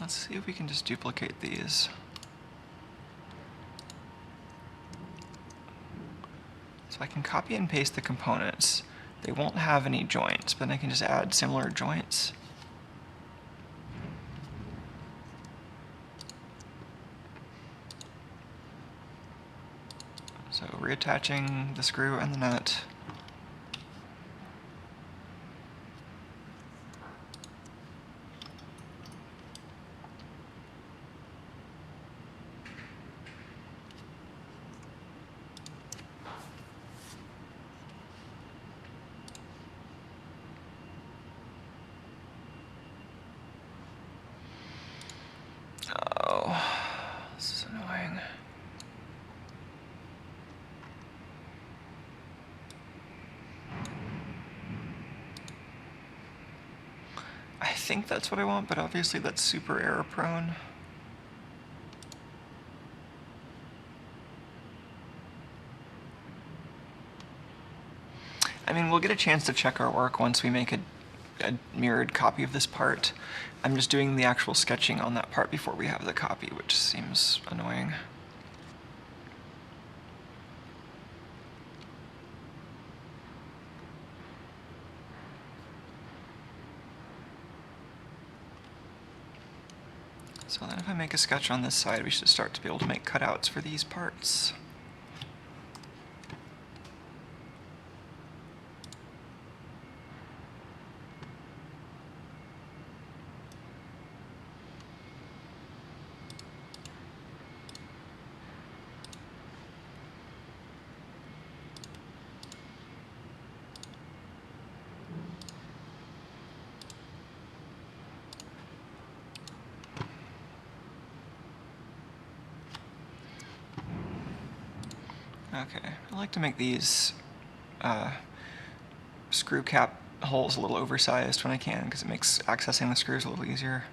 Let's see if we can just duplicate these. So I can copy and paste the components. They won't have any joints, but I can just add similar joints. So reattaching the screw and the nut. Oh, this is annoying. I think that's what I want, but obviously that's super error prone. I mean, we'll get a chance to check our work once we make a mirrored copy of this part. I'm just doing the actual sketching on that part before we have the copy, which seems annoying. So then if I make a sketch on this side, we should start to be able to make cutouts for these parts. Okay, I like to make these screw cap holes a little oversized when I can, because it makes accessing the screws a little easier.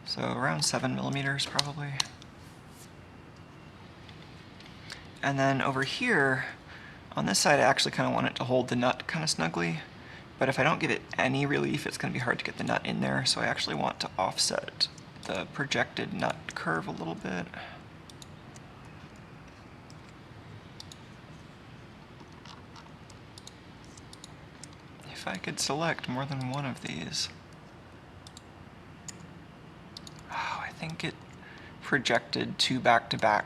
So around 7 millimeters probably. And then over here, on this side I actually kind of want it to hold the nut kind of snugly, but if I don't give it any relief it's going to be hard to get the nut in there, so I actually want to offset the projected nut curve a little bit. If I could select more than one of these. Oh, I think it projected 2 back-to-back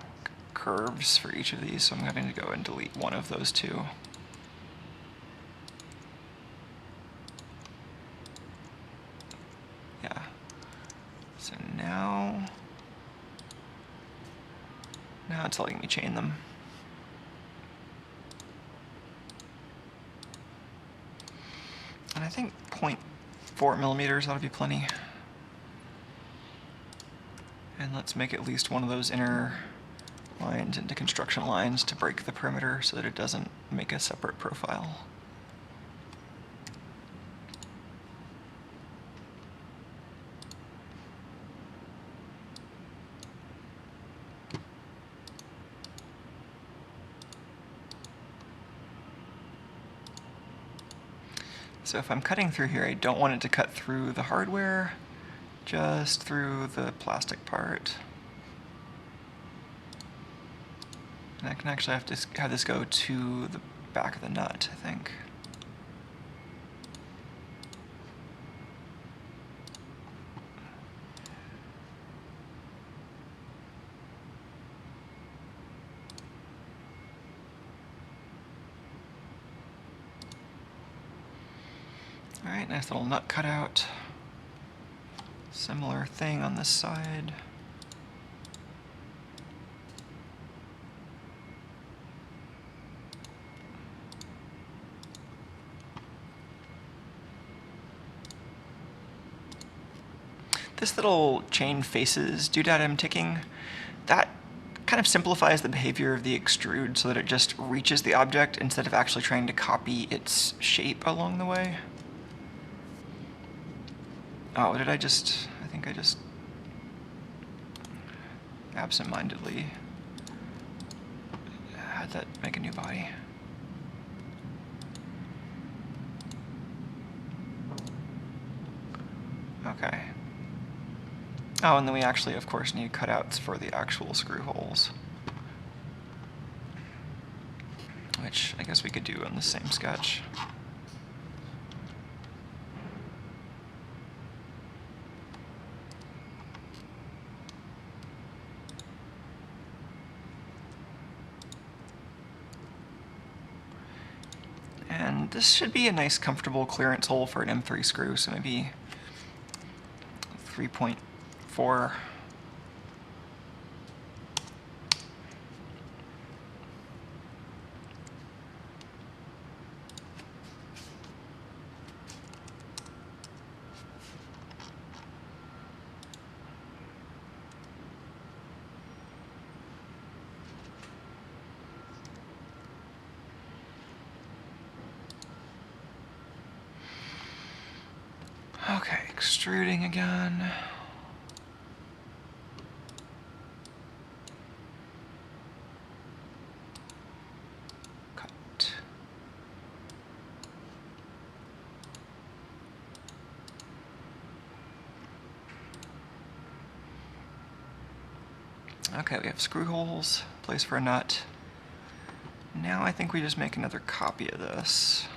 curves for each of these, so I'm having to go and delete one of those two. Yeah. So now it's letting me chain them. And I think 0.4 millimeters ought to be plenty. And let's make at least one of those inner lines into construction lines to break the perimeter so that it doesn't make a separate profile. So if I'm cutting through here, I don't want it to cut through the hardware, just through the plastic part. And I can actually have this go to the back of the nut, I think. Alright, nice little nut cutout. Similar thing on this side. This little chain faces doodad I'm ticking, that kind of simplifies the behavior of the extrude so that it just reaches the object instead of actually trying to copy its shape along the way. Oh, I think I just absent-mindedly had that make a new body. Okay. Oh, and then we actually, of course, need cutouts for the actual screw holes, which I guess we could do on the same sketch. And this should be a nice, comfortable clearance hole for an M3 screw, so maybe 3.4. Okay, extruding again. Cut. Okay, we have screw holes, place for a nut. Now I think we just make another copy of this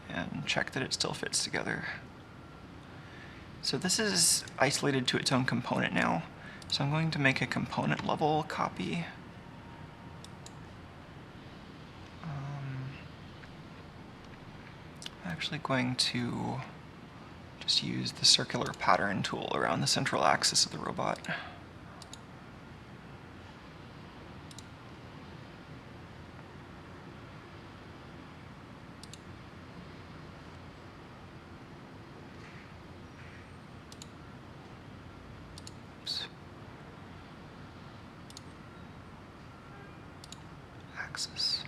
and check that it still fits together. So this is isolated to its own component now. So I'm going to make a component level copy. I'm actually going to just use the circular pattern tool around the central axis of the robot. Axis.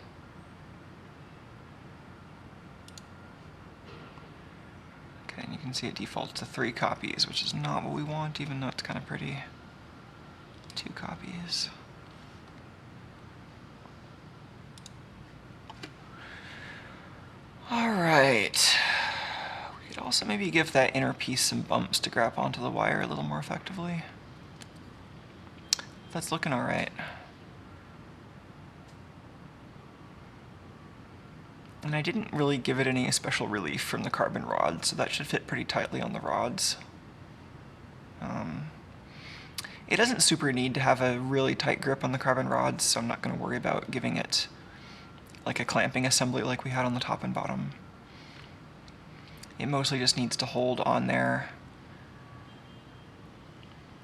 Okay, and you can see it defaults to 3 copies, which is not what we want, even though it's kind of pretty. 2 copies. Alright. We could also maybe give that inner piece some bumps to grab onto the wire a little more effectively. That's looking alright. And I didn't really give it any special relief from the carbon rod, so that should fit pretty tightly on the rods. It doesn't super need to have a really tight grip on the carbon rods, so I'm not going to worry about giving it like a clamping assembly like we had on the top and bottom. It mostly just needs to hold on there.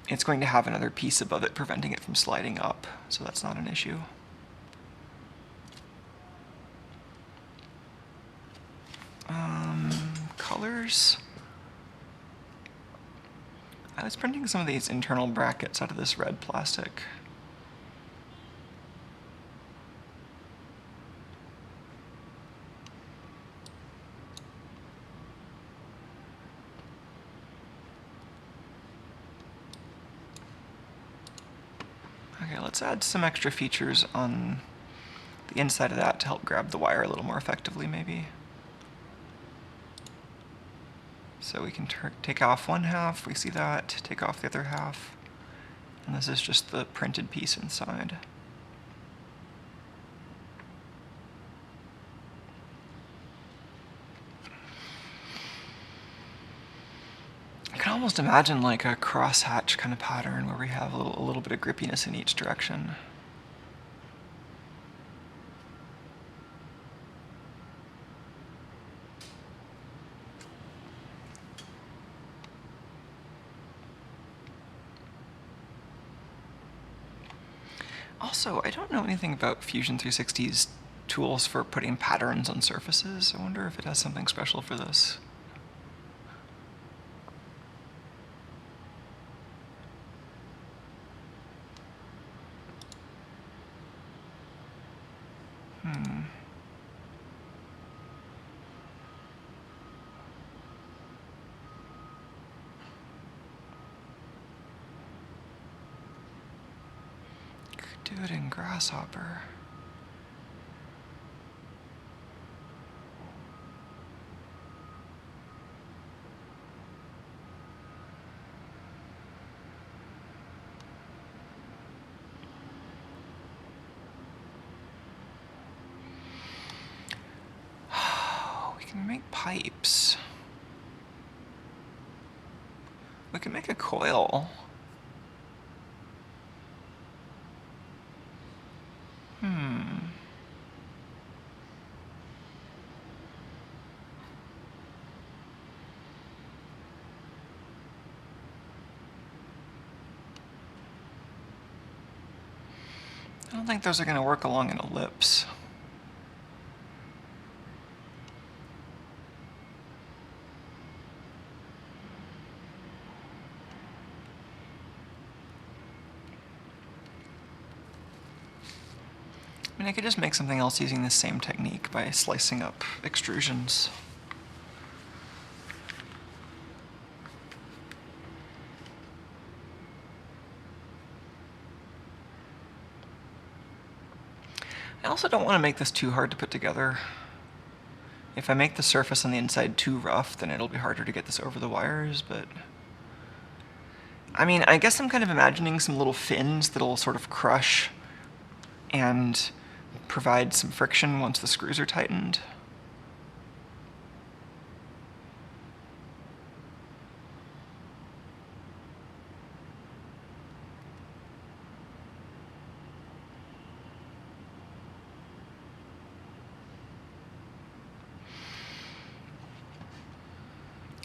It's going to have another piece above it preventing it from sliding up, so that's not an issue. Colors. I was printing some of these internal brackets out of this red plastic. Okay, let's add some extra features on the inside of that to help grab the wire a little more effectively, maybe. So we can take off one half, we see that, take off the other half, and this is just the printed piece inside. I can almost imagine like a crosshatch kind of pattern where we have a little bit of grippiness in each direction. Also, I don't know anything about Fusion 360's tools for putting patterns on surfaces. I wonder if it has something special for this. Could do it in Grasshopper. We can make pipes. We can make a coil. I don't think those are going to work along an ellipse. I mean, I could just make something else using the same technique by slicing up extrusions. I also don't want to make this too hard to put together. If I make the surface on the inside too rough, then it'll be harder to get this over the wires, but... I mean, I guess I'm kind of imagining some little fins that'll sort of crush and provide some friction once the screws are tightened.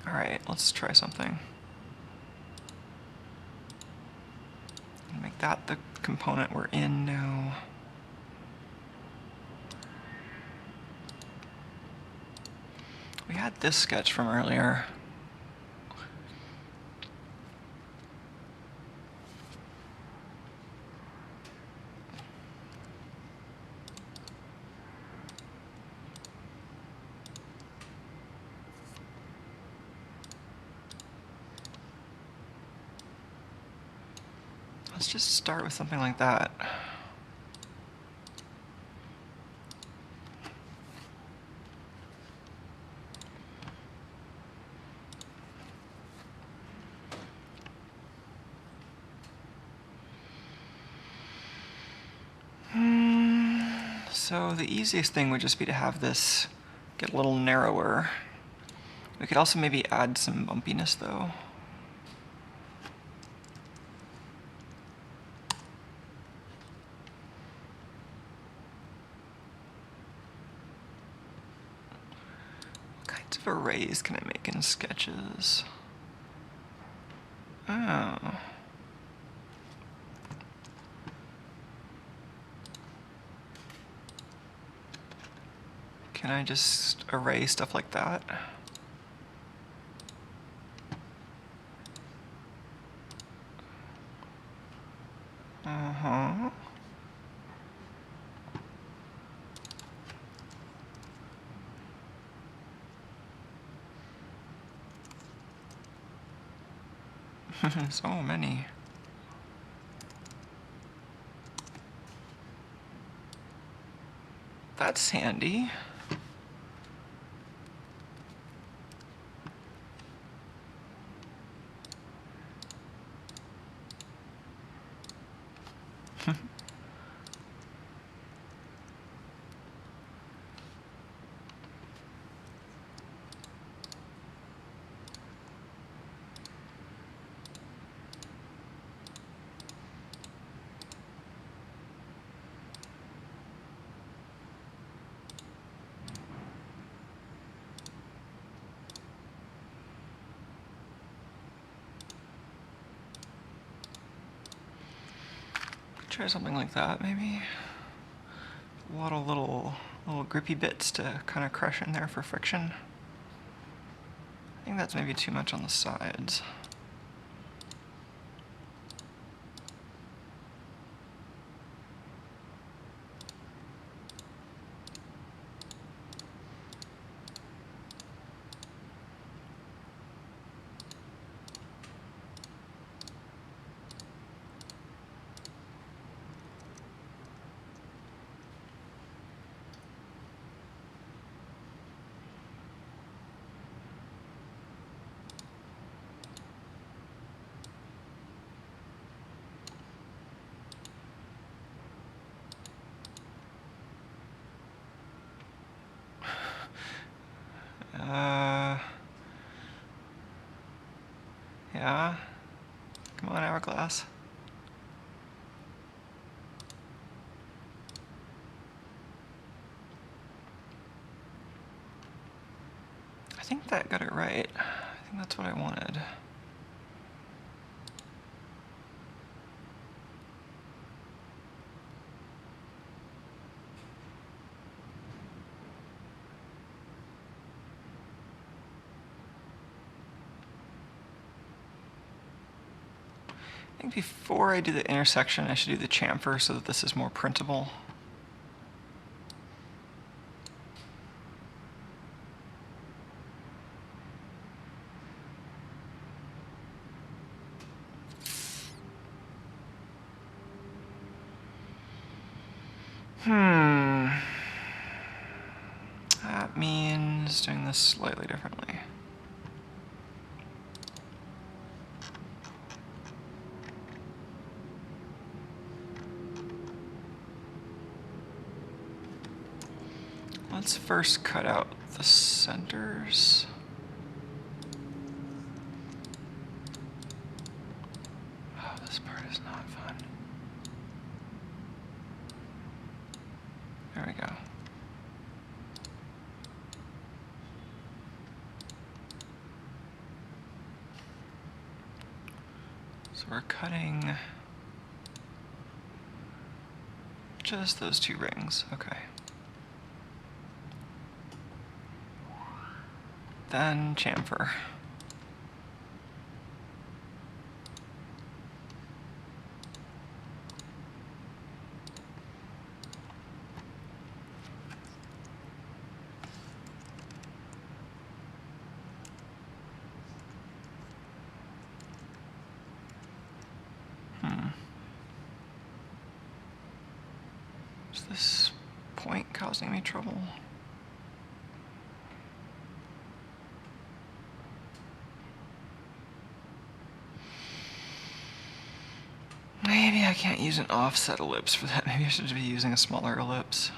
All right, let's try something. Make that the component we're in now. We had this sketch from earlier. Let's just start with something like that. So the easiest thing would just be to have this get a little narrower. We could also maybe add some bumpiness though. What kinds of arrays can I make in sketches? Oh. Can I just array stuff like that? Uh-huh. So many. That's handy. Try something like that, maybe. A lot of little grippy bits to kind of crush in there for friction. I think that's maybe too much on the sides. think that got it right. I think that's what I wanted. I think before I do the intersection, I should do the chamfer so that this is more printable. That means doing this slightly differently. Let's first cut out the centers. Oh, this part is not fun. There we go. So we're cutting just those two rings, okay. Then chamfer. Is this point causing me trouble? Maybe I can't use an offset ellipse for that. Maybe I should be using a smaller ellipse.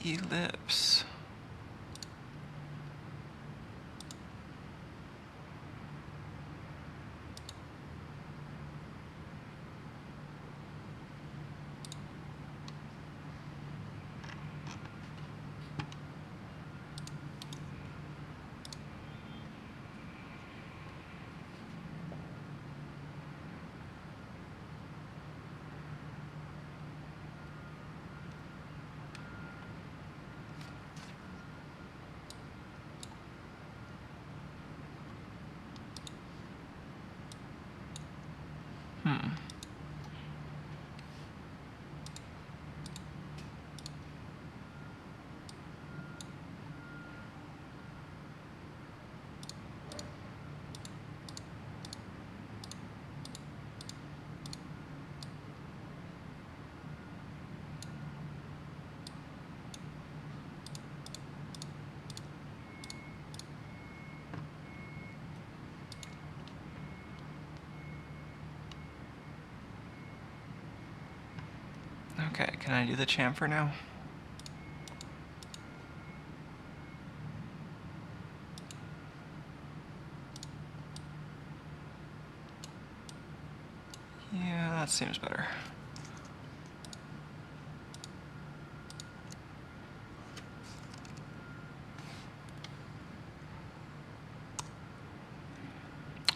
Ellipse. Okay, can I do the chamfer now? Yeah, that seems better.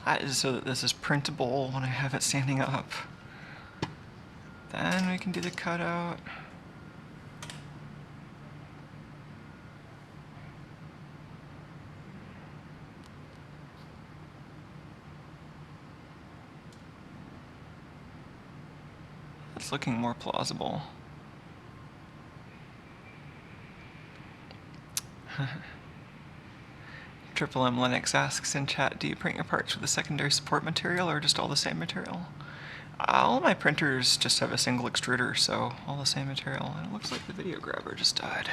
That is so that this is printable when I have it standing up. Then we can do the cutout. It's looking more plausible. Triple M Linux asks in chat, do you print your parts with a secondary support material or just all the same material? All my printers just have a single extruder, so all the same material. And it looks like the video grabber just died.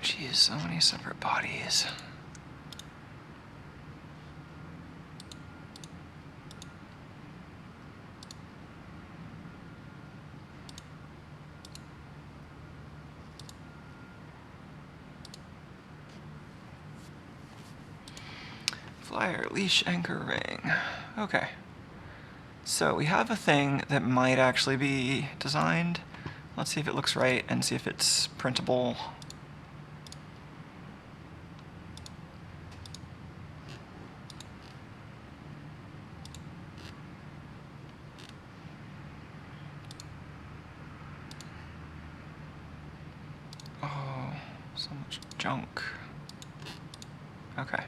geez, so many separate bodies. Flyer, leash, anchor, ring. Okay. So we have a thing that might actually be designed. Let's see if it looks right and see if it's printable. Oh, so much junk. Okay.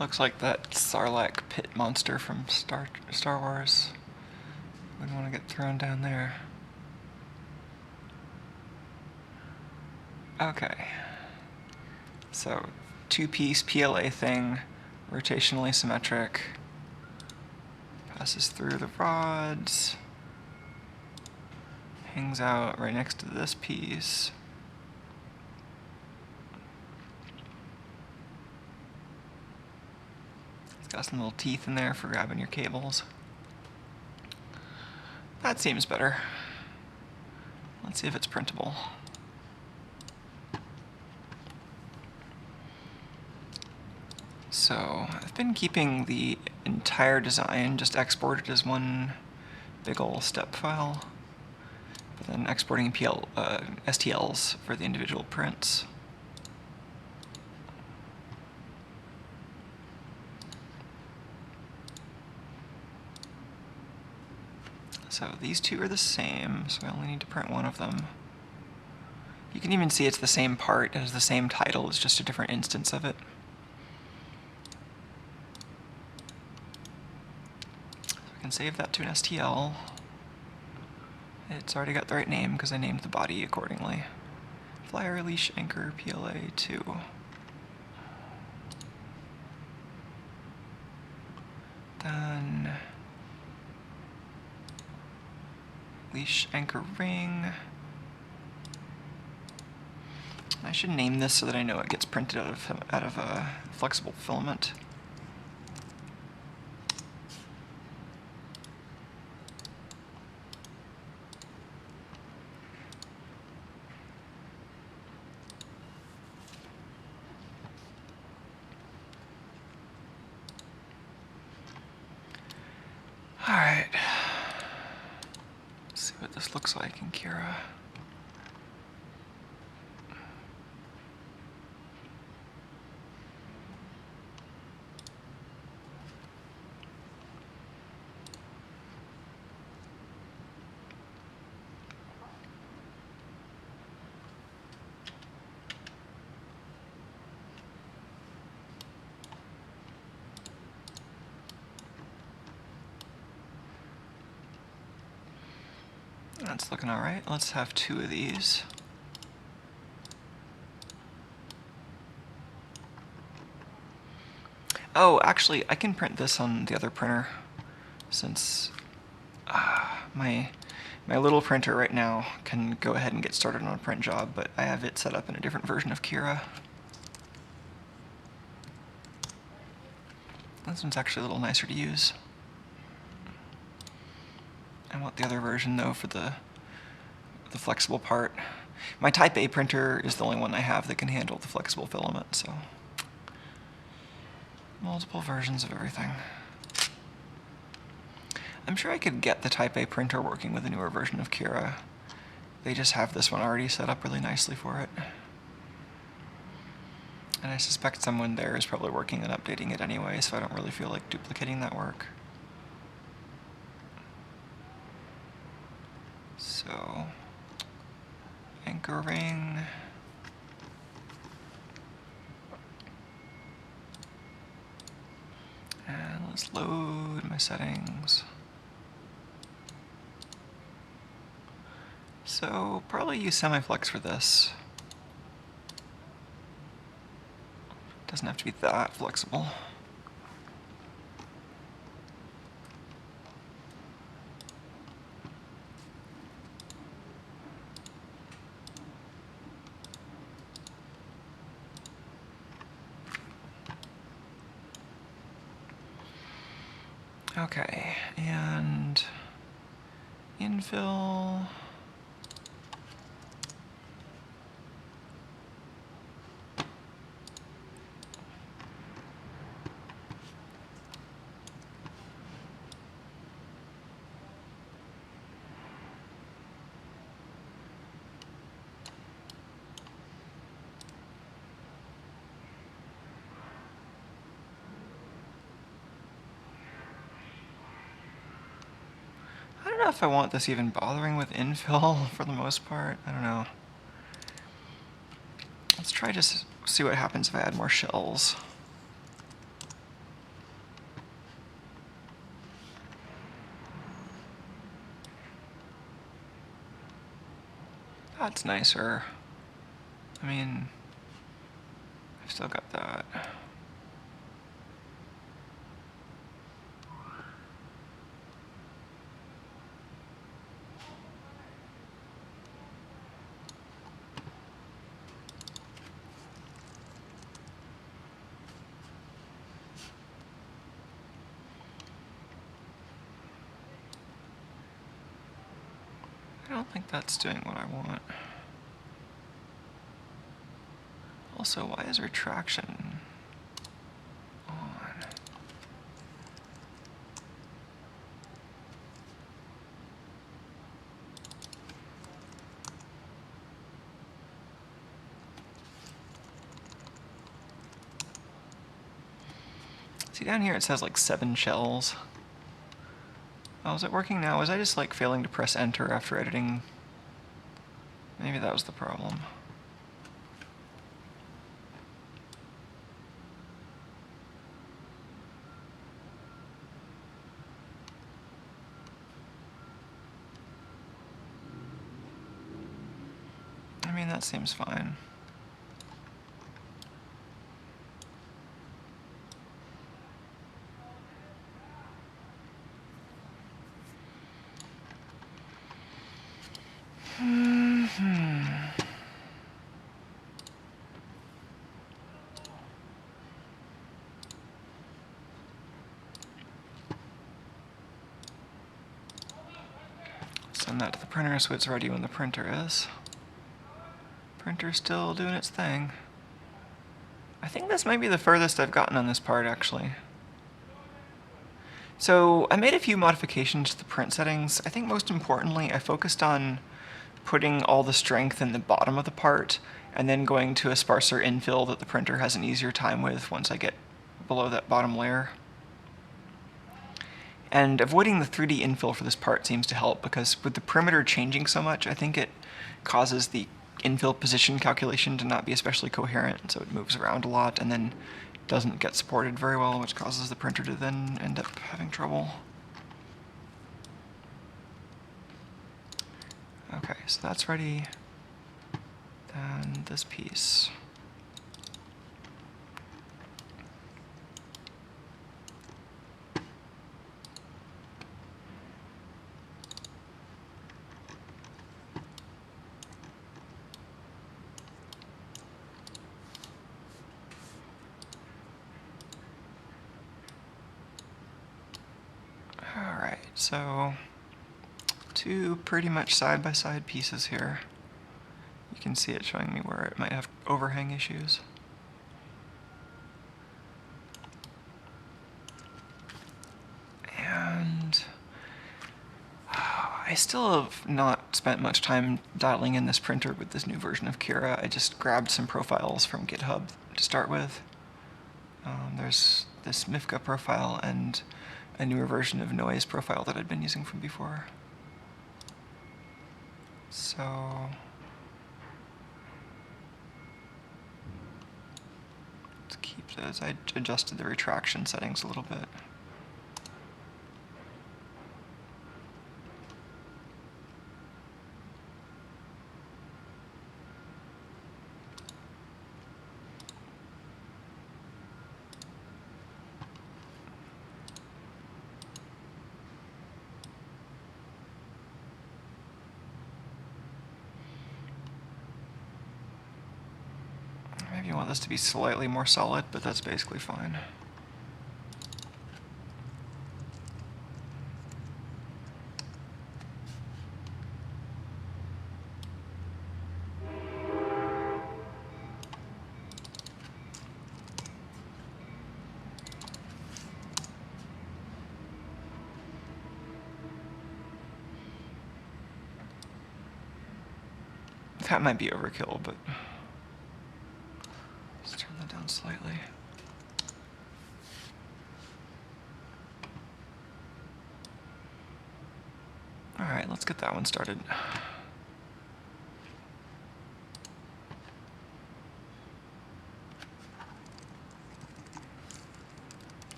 Looks like that Sarlacc pit monster from Star Wars. Wouldn't want to get thrown down there. Okay. So, two-piece PLA thing, rotationally symmetric, passes through the rods, hangs out right next to this piece. It's got some little teeth in there for grabbing your cables. That seems better. Let's see if it's printable. So I've been keeping the entire design just exported as one big ol' step file, but then exporting STLs for the individual prints. So these two are the same, so I only need to print one of them. You can even see it's the same part, it has the same title, it's just a different instance of it. So I can save that to an STL. It's already got the right name because I named the body accordingly. Flyer, leash, anchor, PLA 2. Then leash, anchor, ring. I should name this so that I know it gets printed out of a flexible filament. All right. Let's see what this looks like in Kira. That's looking all right. Let's have 2 of these. Oh, actually, I can print this on the other printer, since my little printer right now can go ahead and get started on a print job, but I have it set up in a different version of Kira. This one's actually a little nicer to use. I want the other version though for the flexible part. My Type A printer is the only one I have that can handle the flexible filament, so multiple versions of everything. I'm sure I could get the Type A printer working with a newer version of Kira. They just have this one already set up really nicely for it. And I suspect someone there is probably working on updating it anyway, so I don't really feel like duplicating that work. So, anchor ring. And let's load my settings. So, probably use semiflex for this. Doesn't have to be that flexible. Okay, and infill. I don't know if I want this even bothering with infill for the most part. I don't know. Let's try to see what happens if I add more shells. That's nicer. I mean, I've still got that. I don't think that's doing what I want. Also, why is retraction on? See, down here it says like 7 shells. Oh, is it working now? Was I just like failing to press enter after editing? Maybe that was the problem. I mean, that seems fine. Send that to the printer so it's ready when the printer is. Printer's still doing its thing. I think this might be the furthest I've gotten on this part, actually. So I made a few modifications to the print settings. I think most importantly, I focused on putting all the strength in the bottom of the part and then going to a sparser infill that the printer has an easier time with once I get below that bottom layer. And avoiding the 3D infill for this part seems to help because with the perimeter changing so much, I think it causes the infill position calculation to not be especially coherent, so it moves around a lot and then doesn't get supported very well, which causes the printer to then end up having trouble. Okay, so that's ready. Then this piece. Alright, so 2 pretty much side-by-side pieces here. You can see it showing me where it might have overhang issues. And I still have not spent much time dialing in this printer with this new version of Kira. I just grabbed some profiles from GitHub to start with. There's this Mifka profile and a newer version of Noise profile that I'd been using from before. So let's keep those. I adjusted the retraction settings a little bit. Maybe you want this to be slightly more solid, but that's basically fine. That might be overkill, but let's turn that down slightly. All right, let's get that one started.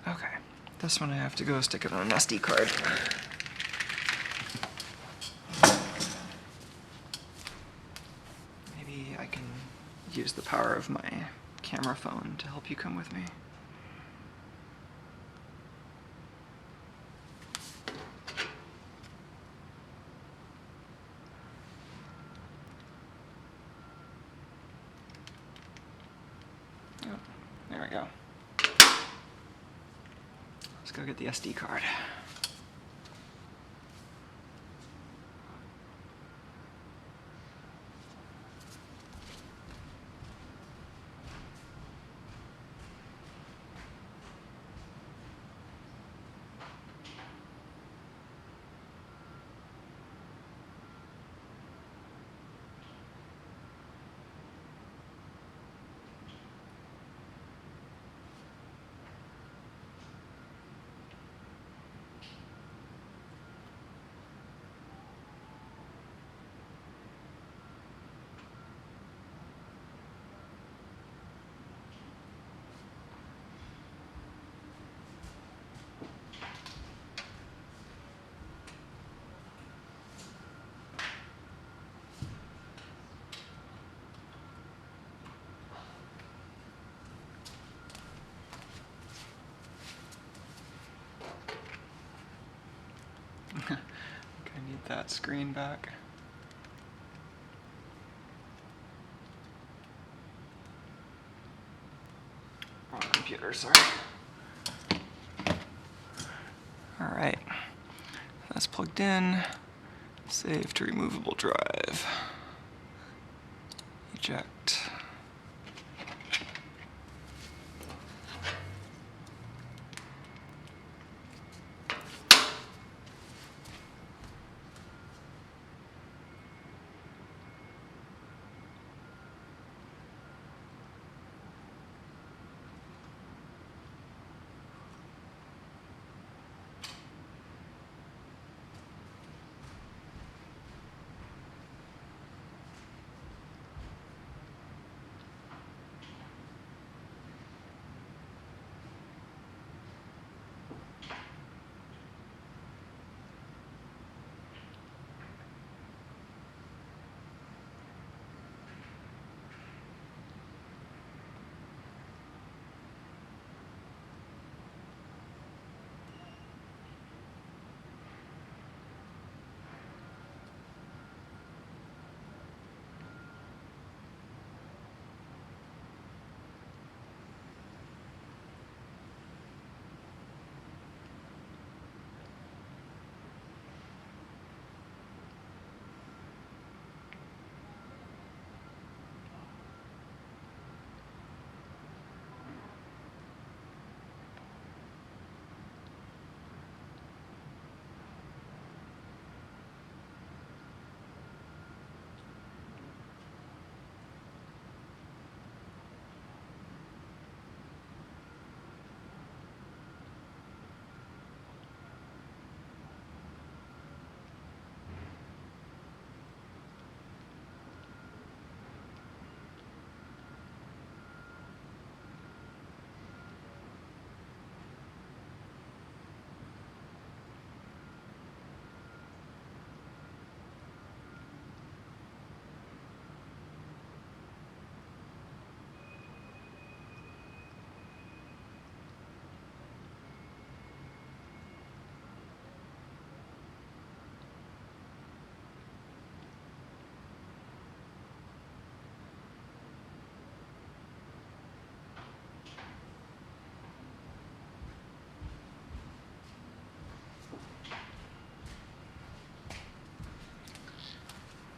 Okay, this one I have to go stick it on an SD card. Maybe I can use the power of my camera phone to help you come with me. Oh, there we go. Let's go get the SD card. I need that screen back. Wrong computer, sorry. All right, that's plugged in. Save to removable drive. Eject.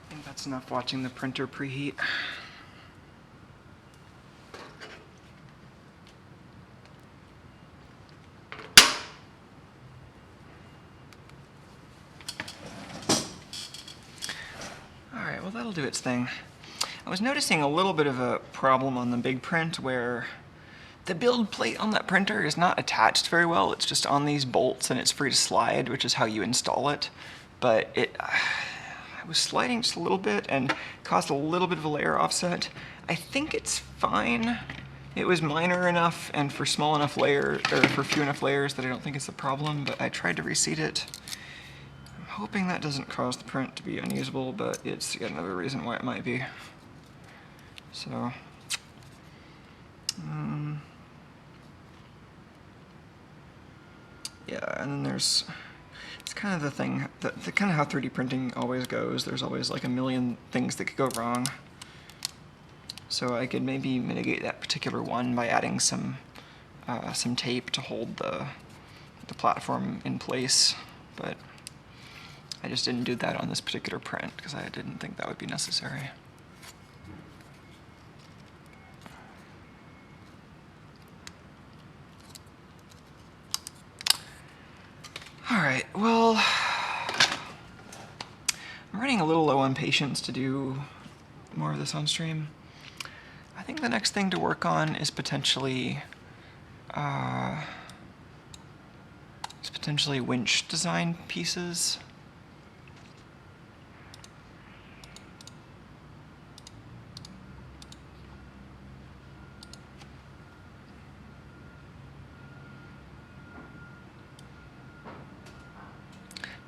I think that's enough watching the printer preheat. it'll do its thing. I was noticing a little bit of a problem on the big print where the build plate on that printer is not attached very well. It's just on these bolts and it's free to slide, which is how you install it. But I was sliding just a little bit and caused a little bit of a layer offset. I think it's fine. It was minor enough and for small enough layers, or for few enough layers, that I don't think it's a problem, but I tried to reseat it. I'm hoping that doesn't cause the print to be unusable, but it's yet another reason why it might be. So, yeah, and then it's kind of the thing, kind of how 3D printing always goes. There's always like a million things that could go wrong. So I could maybe mitigate that particular one by adding some tape to hold the platform in place, but I just didn't do that on this particular print because I didn't think that would be necessary. Alright, well, I'm running a little low on patience to do more of this on stream. I think the next thing to work on is potentially winch design pieces.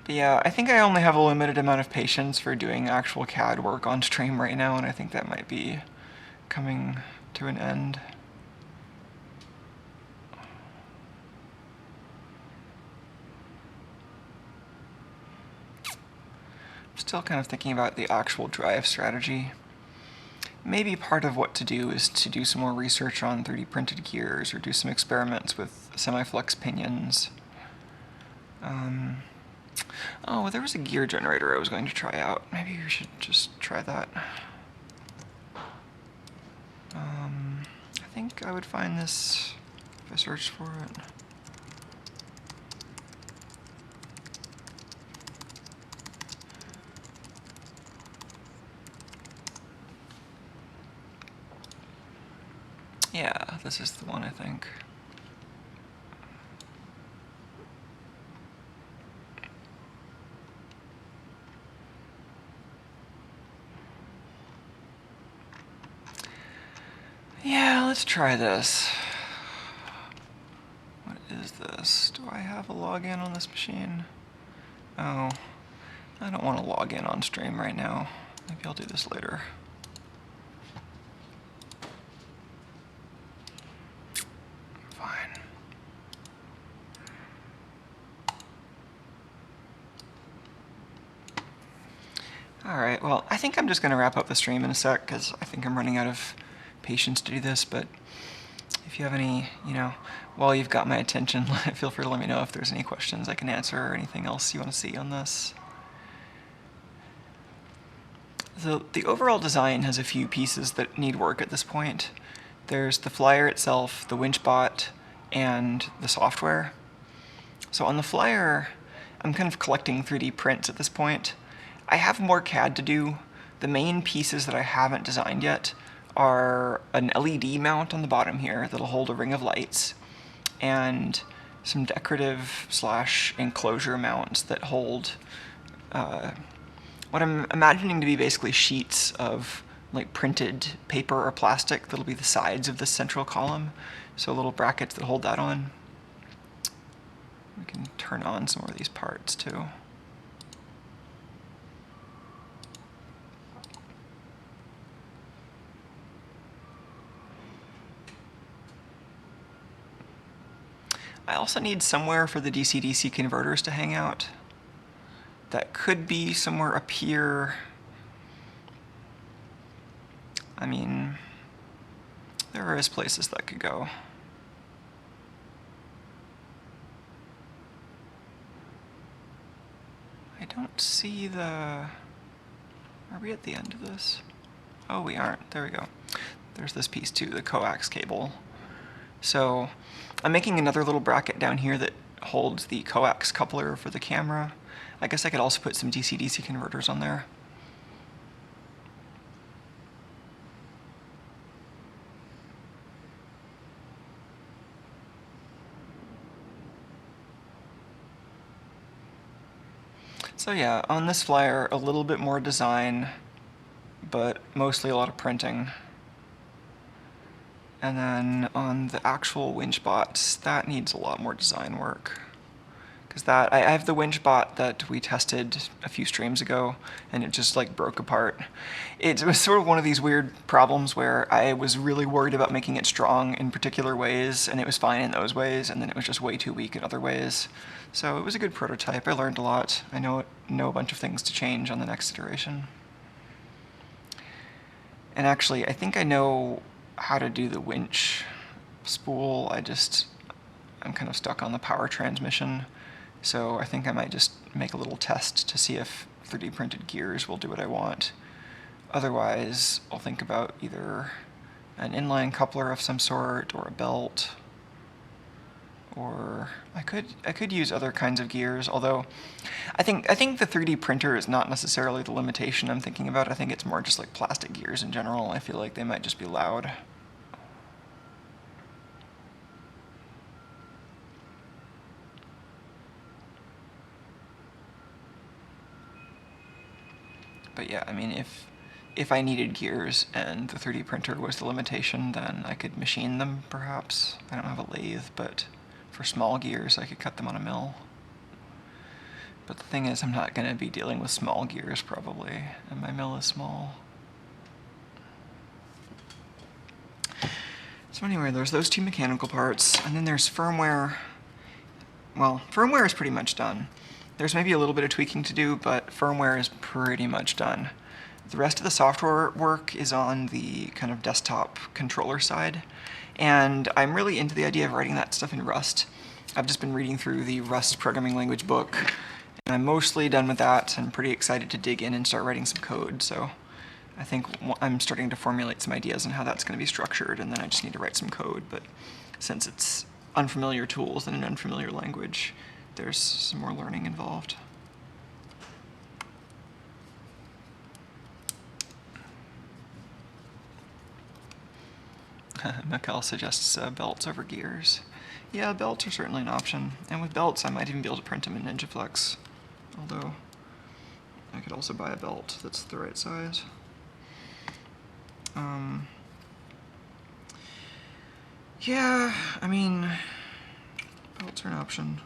But yeah, I think I only have a limited amount of patience for doing actual CAD work on stream right now, and I think that might be coming to an end. I'm still kind of thinking about the actual drive strategy. Maybe part of what to do is to do some more research on 3D printed gears or do some experiments with semiflex pinions. Oh, there was a gear generator I was going to try out. Maybe we should just try that. I think I would find this if I searched for it. Yeah, this is the one, I think. Yeah, let's try this. What is this? Do I have a login on this machine? Oh, I don't want to log in on stream right now. Maybe I'll do this later. Fine. Alright, well, I think I'm just going to wrap up the stream in a sec, because I think I'm running out of patience to do this, but if you have any, while you've got my attention, feel free to let me know if there's any questions I can answer or anything else you want to see on this. The overall design has a few pieces that need work at this point. There's the flyer itself, the winch bot, and the software. So on the flyer, I'm kind of collecting 3D prints at this point. I have more CAD to do. The main pieces that I haven't designed yet are an LED mount on the bottom here that'll hold a ring of lights, and some decorative / enclosure mounts that hold what I'm imagining to be basically sheets of like printed paper or plastic that'll be the sides of the central column, so little brackets that hold that on. We can turn on some more of these parts too. I also need somewhere for the DC-DC converters to hang out. That could be somewhere up here. I mean, there is places that could go. I don't see the... Are we at the end of this? Oh, we aren't. There we go. There's this piece too, the coax cable. So I'm making another little bracket down here that holds the coax coupler for the camera. I guess I could also put some DC-DC converters on there. So yeah, on this flyer, a little bit more design, but mostly a lot of printing. And then on the actual winch bots, that needs a lot more design work. Because I have the winch bot that we tested a few streams ago, and it just like broke apart. It was sort of one of these weird problems where I was really worried about making it strong in particular ways, and it was fine in those ways, and then it was just way too weak in other ways. So it was a good prototype. I learned a lot. I know a bunch of things to change on the next iteration. And actually, I think I know how to do the winch spool. I'm kind of stuck on the power transmission. So I think I might just make a little test to see if 3D printed gears will do what I want. Otherwise, I'll think about either an inline coupler of some sort or a belt. Or I could use other kinds of gears, although I think the 3D printer is not necessarily the limitation I'm thinking about. I think it's more just like plastic gears in general. I feel like they might just be loud. But yeah, I mean, if I needed gears and the 3D printer was the limitation, then I could machine them, perhaps. I don't have a lathe, but for small gears, I could cut them on a mill. But the thing is, I'm not going to be dealing with small gears, probably, and my mill is small. So anyway, there's those two mechanical parts, and then there's firmware. Well, firmware is pretty much done. There's maybe a little bit of tweaking to do, but firmware is pretty much done. The rest of the software work is on the kind of desktop controller side, and I'm really into the idea of writing that stuff in Rust. I've just been reading through the Rust programming language book, and I'm mostly done with that. I'm pretty excited to dig in and start writing some code, so I think I'm starting to formulate some ideas on how that's going to be structured, and then I just need to write some code. But since it's unfamiliar tools and an unfamiliar language, there's some more learning involved. Mikkel suggests belts over gears. Yeah, belts are certainly an option. And with belts, I might even be able to print them in NinjaFlex. Although, I could also buy a belt that's the right size. Yeah, I mean, belts are an option.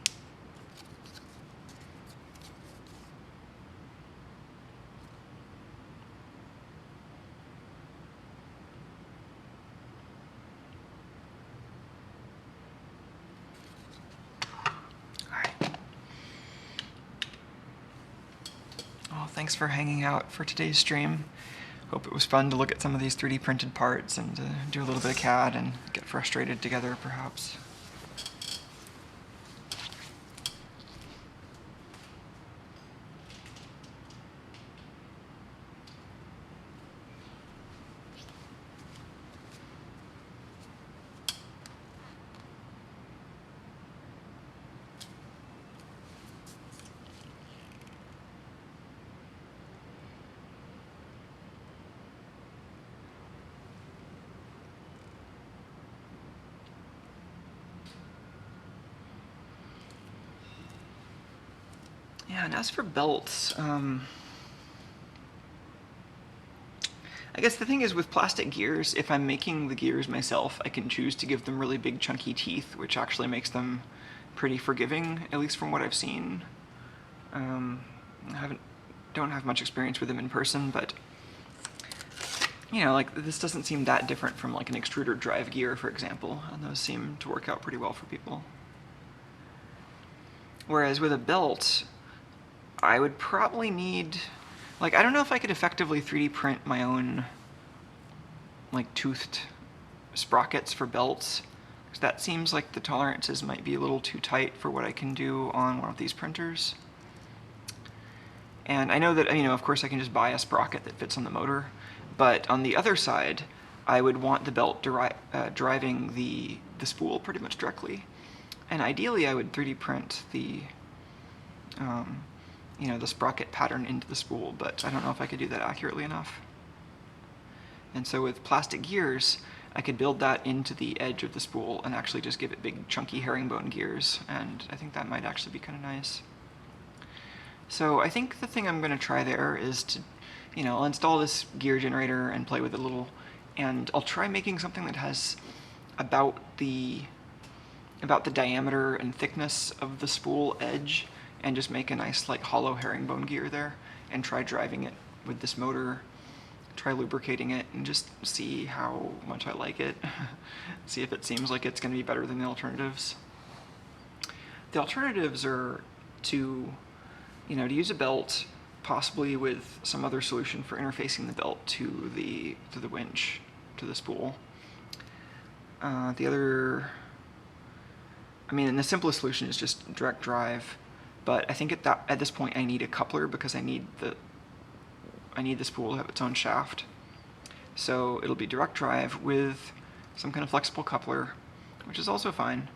Well, thanks for hanging out for today's stream. Hope it was fun to look at some of these 3D printed parts and do a little bit of CAD and get frustrated together, perhaps. Yeah, and as for belts, I guess the thing is with plastic gears, if I'm making the gears myself, I can choose to give them really big chunky teeth, which actually makes them pretty forgiving, at least from what I've seen. Don't have much experience with them in person, but you know, like this doesn't seem that different from like an extruder drive gear, for example, and those seem to work out pretty well for people. Whereas with a belt, I would probably need, like, I don't know if I could effectively 3D print my own, like, toothed sprockets for belts, because that seems like the tolerances might be a little too tight for what I can do on one of these printers. And I know that, you know, of course I can just buy a sprocket that fits on the motor, but on the other side, I would want the belt driving the spool pretty much directly. And ideally I would 3D print the, you know, the sprocket pattern into the spool, but I don't know if I could do that accurately enough. And so with plastic gears, I could build that into the edge of the spool and actually just give it big chunky herringbone gears, and I think that might actually be kind of nice. So I think the thing I'm going to try there is to, I'll install this gear generator and play with it a little, and I'll try making something that has about the diameter and thickness of the spool edge, and just make a nice like hollow herringbone gear there, and try driving it with this motor, try lubricating it, and just see how much I like it. See if it seems like it's going to be better than the alternatives. The alternatives are to use a belt, possibly with some other solution for interfacing the belt to the winch, to the spool. The simplest solution is just direct drive, but I think at this point I need a coupler because I need the spool to have its own shaft. So it'll be direct drive with some kind of flexible coupler, which is also fine.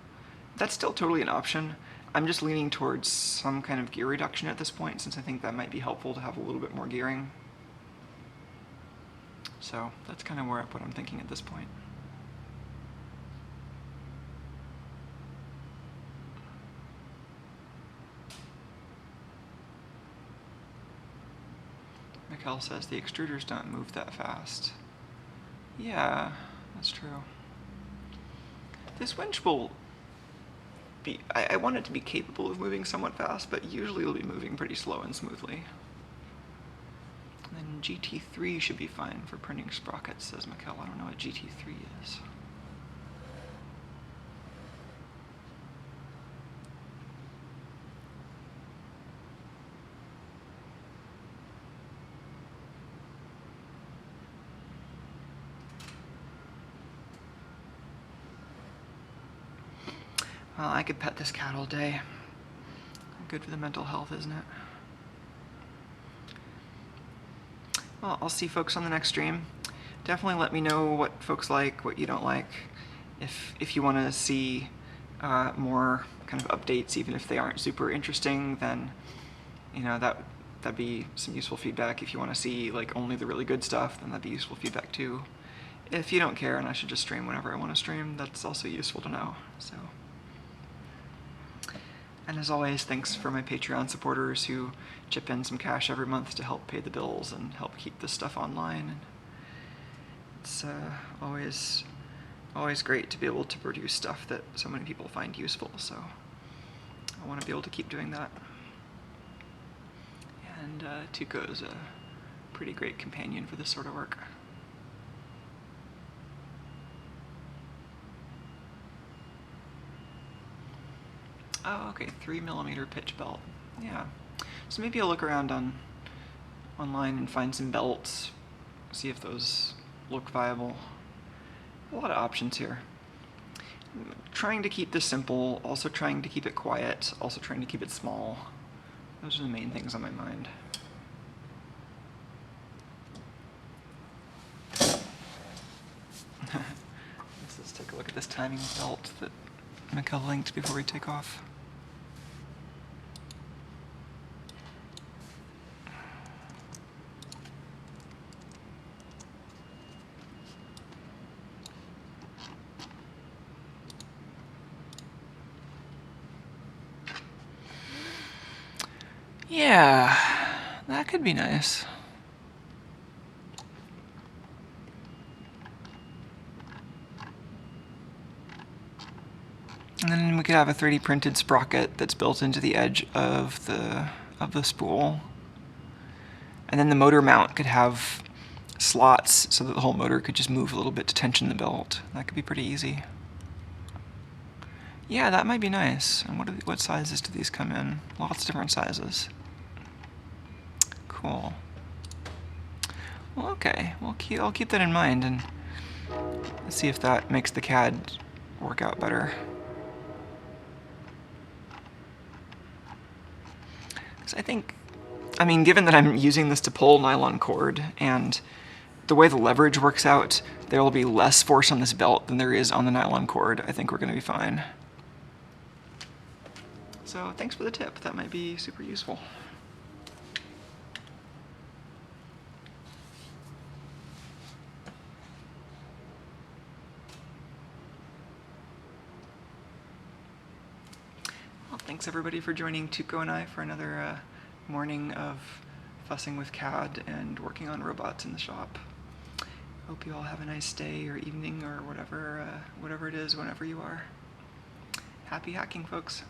That's still totally an option. I'm just leaning towards some kind of gear reduction at this point, since I think that might be helpful to have a little bit more gearing. So that's kind of what I'm thinking at this point. Mikkel says the extruders don't move that fast. Yeah, that's true. This winch will be, I want it to be capable of moving somewhat fast, but usually it'll be moving pretty slow and smoothly. And then GT3 should be fine for printing sprockets, says Mikkel. I don't know what GT3 is. Well, I could pet this cat all day. Good for the mental health, isn't it? Well, I'll see folks on the next stream. Definitely let me know what folks like, what you don't like. If you want to see more kind of updates, even if they aren't super interesting, then that'd be some useful feedback. If you want to see like only the really good stuff, then that'd be useful feedback too. If you don't care and I should just stream whenever I want to stream, that's also useful to know. So. And as always, thanks for my Patreon supporters who chip in some cash every month to help pay the bills and help keep this stuff online. It's always great to be able to produce stuff that so many people find useful, so I want to be able to keep doing that. And Tuco is a pretty great companion for this sort of work. Oh, okay, 3mm pitch belt. Yeah. So maybe I'll look around online and find some belts, see if those look viable. A lot of options here. Trying to keep this simple, also trying to keep it quiet, also trying to keep it small. Those are the main things on my mind. Let's take a look at this timing belt that Mikkel linked before we take off. Yeah, that could be nice. And then we could have a 3D printed sprocket that's built into the edge of the spool. And then the motor mount could have slots so that the whole motor could just move a little bit to tension the belt. That could be pretty easy. Yeah, that might be nice. And what sizes do these come in? Lots of different sizes. Cool. Well, okay. I'll keep that in mind and see if that makes the CAD work out better. So I think, given that I'm using this to pull nylon cord and the way the leverage works out, there will be less force on this belt than there is on the nylon cord. I think we're going to be fine. So thanks for the tip. That might be super useful. Well, thanks everybody for joining Tuco and I for another morning of fussing with CAD and working on robots in the shop. Hope you all have a nice day or evening or whatever it is whenever you are. Happy hacking, folks.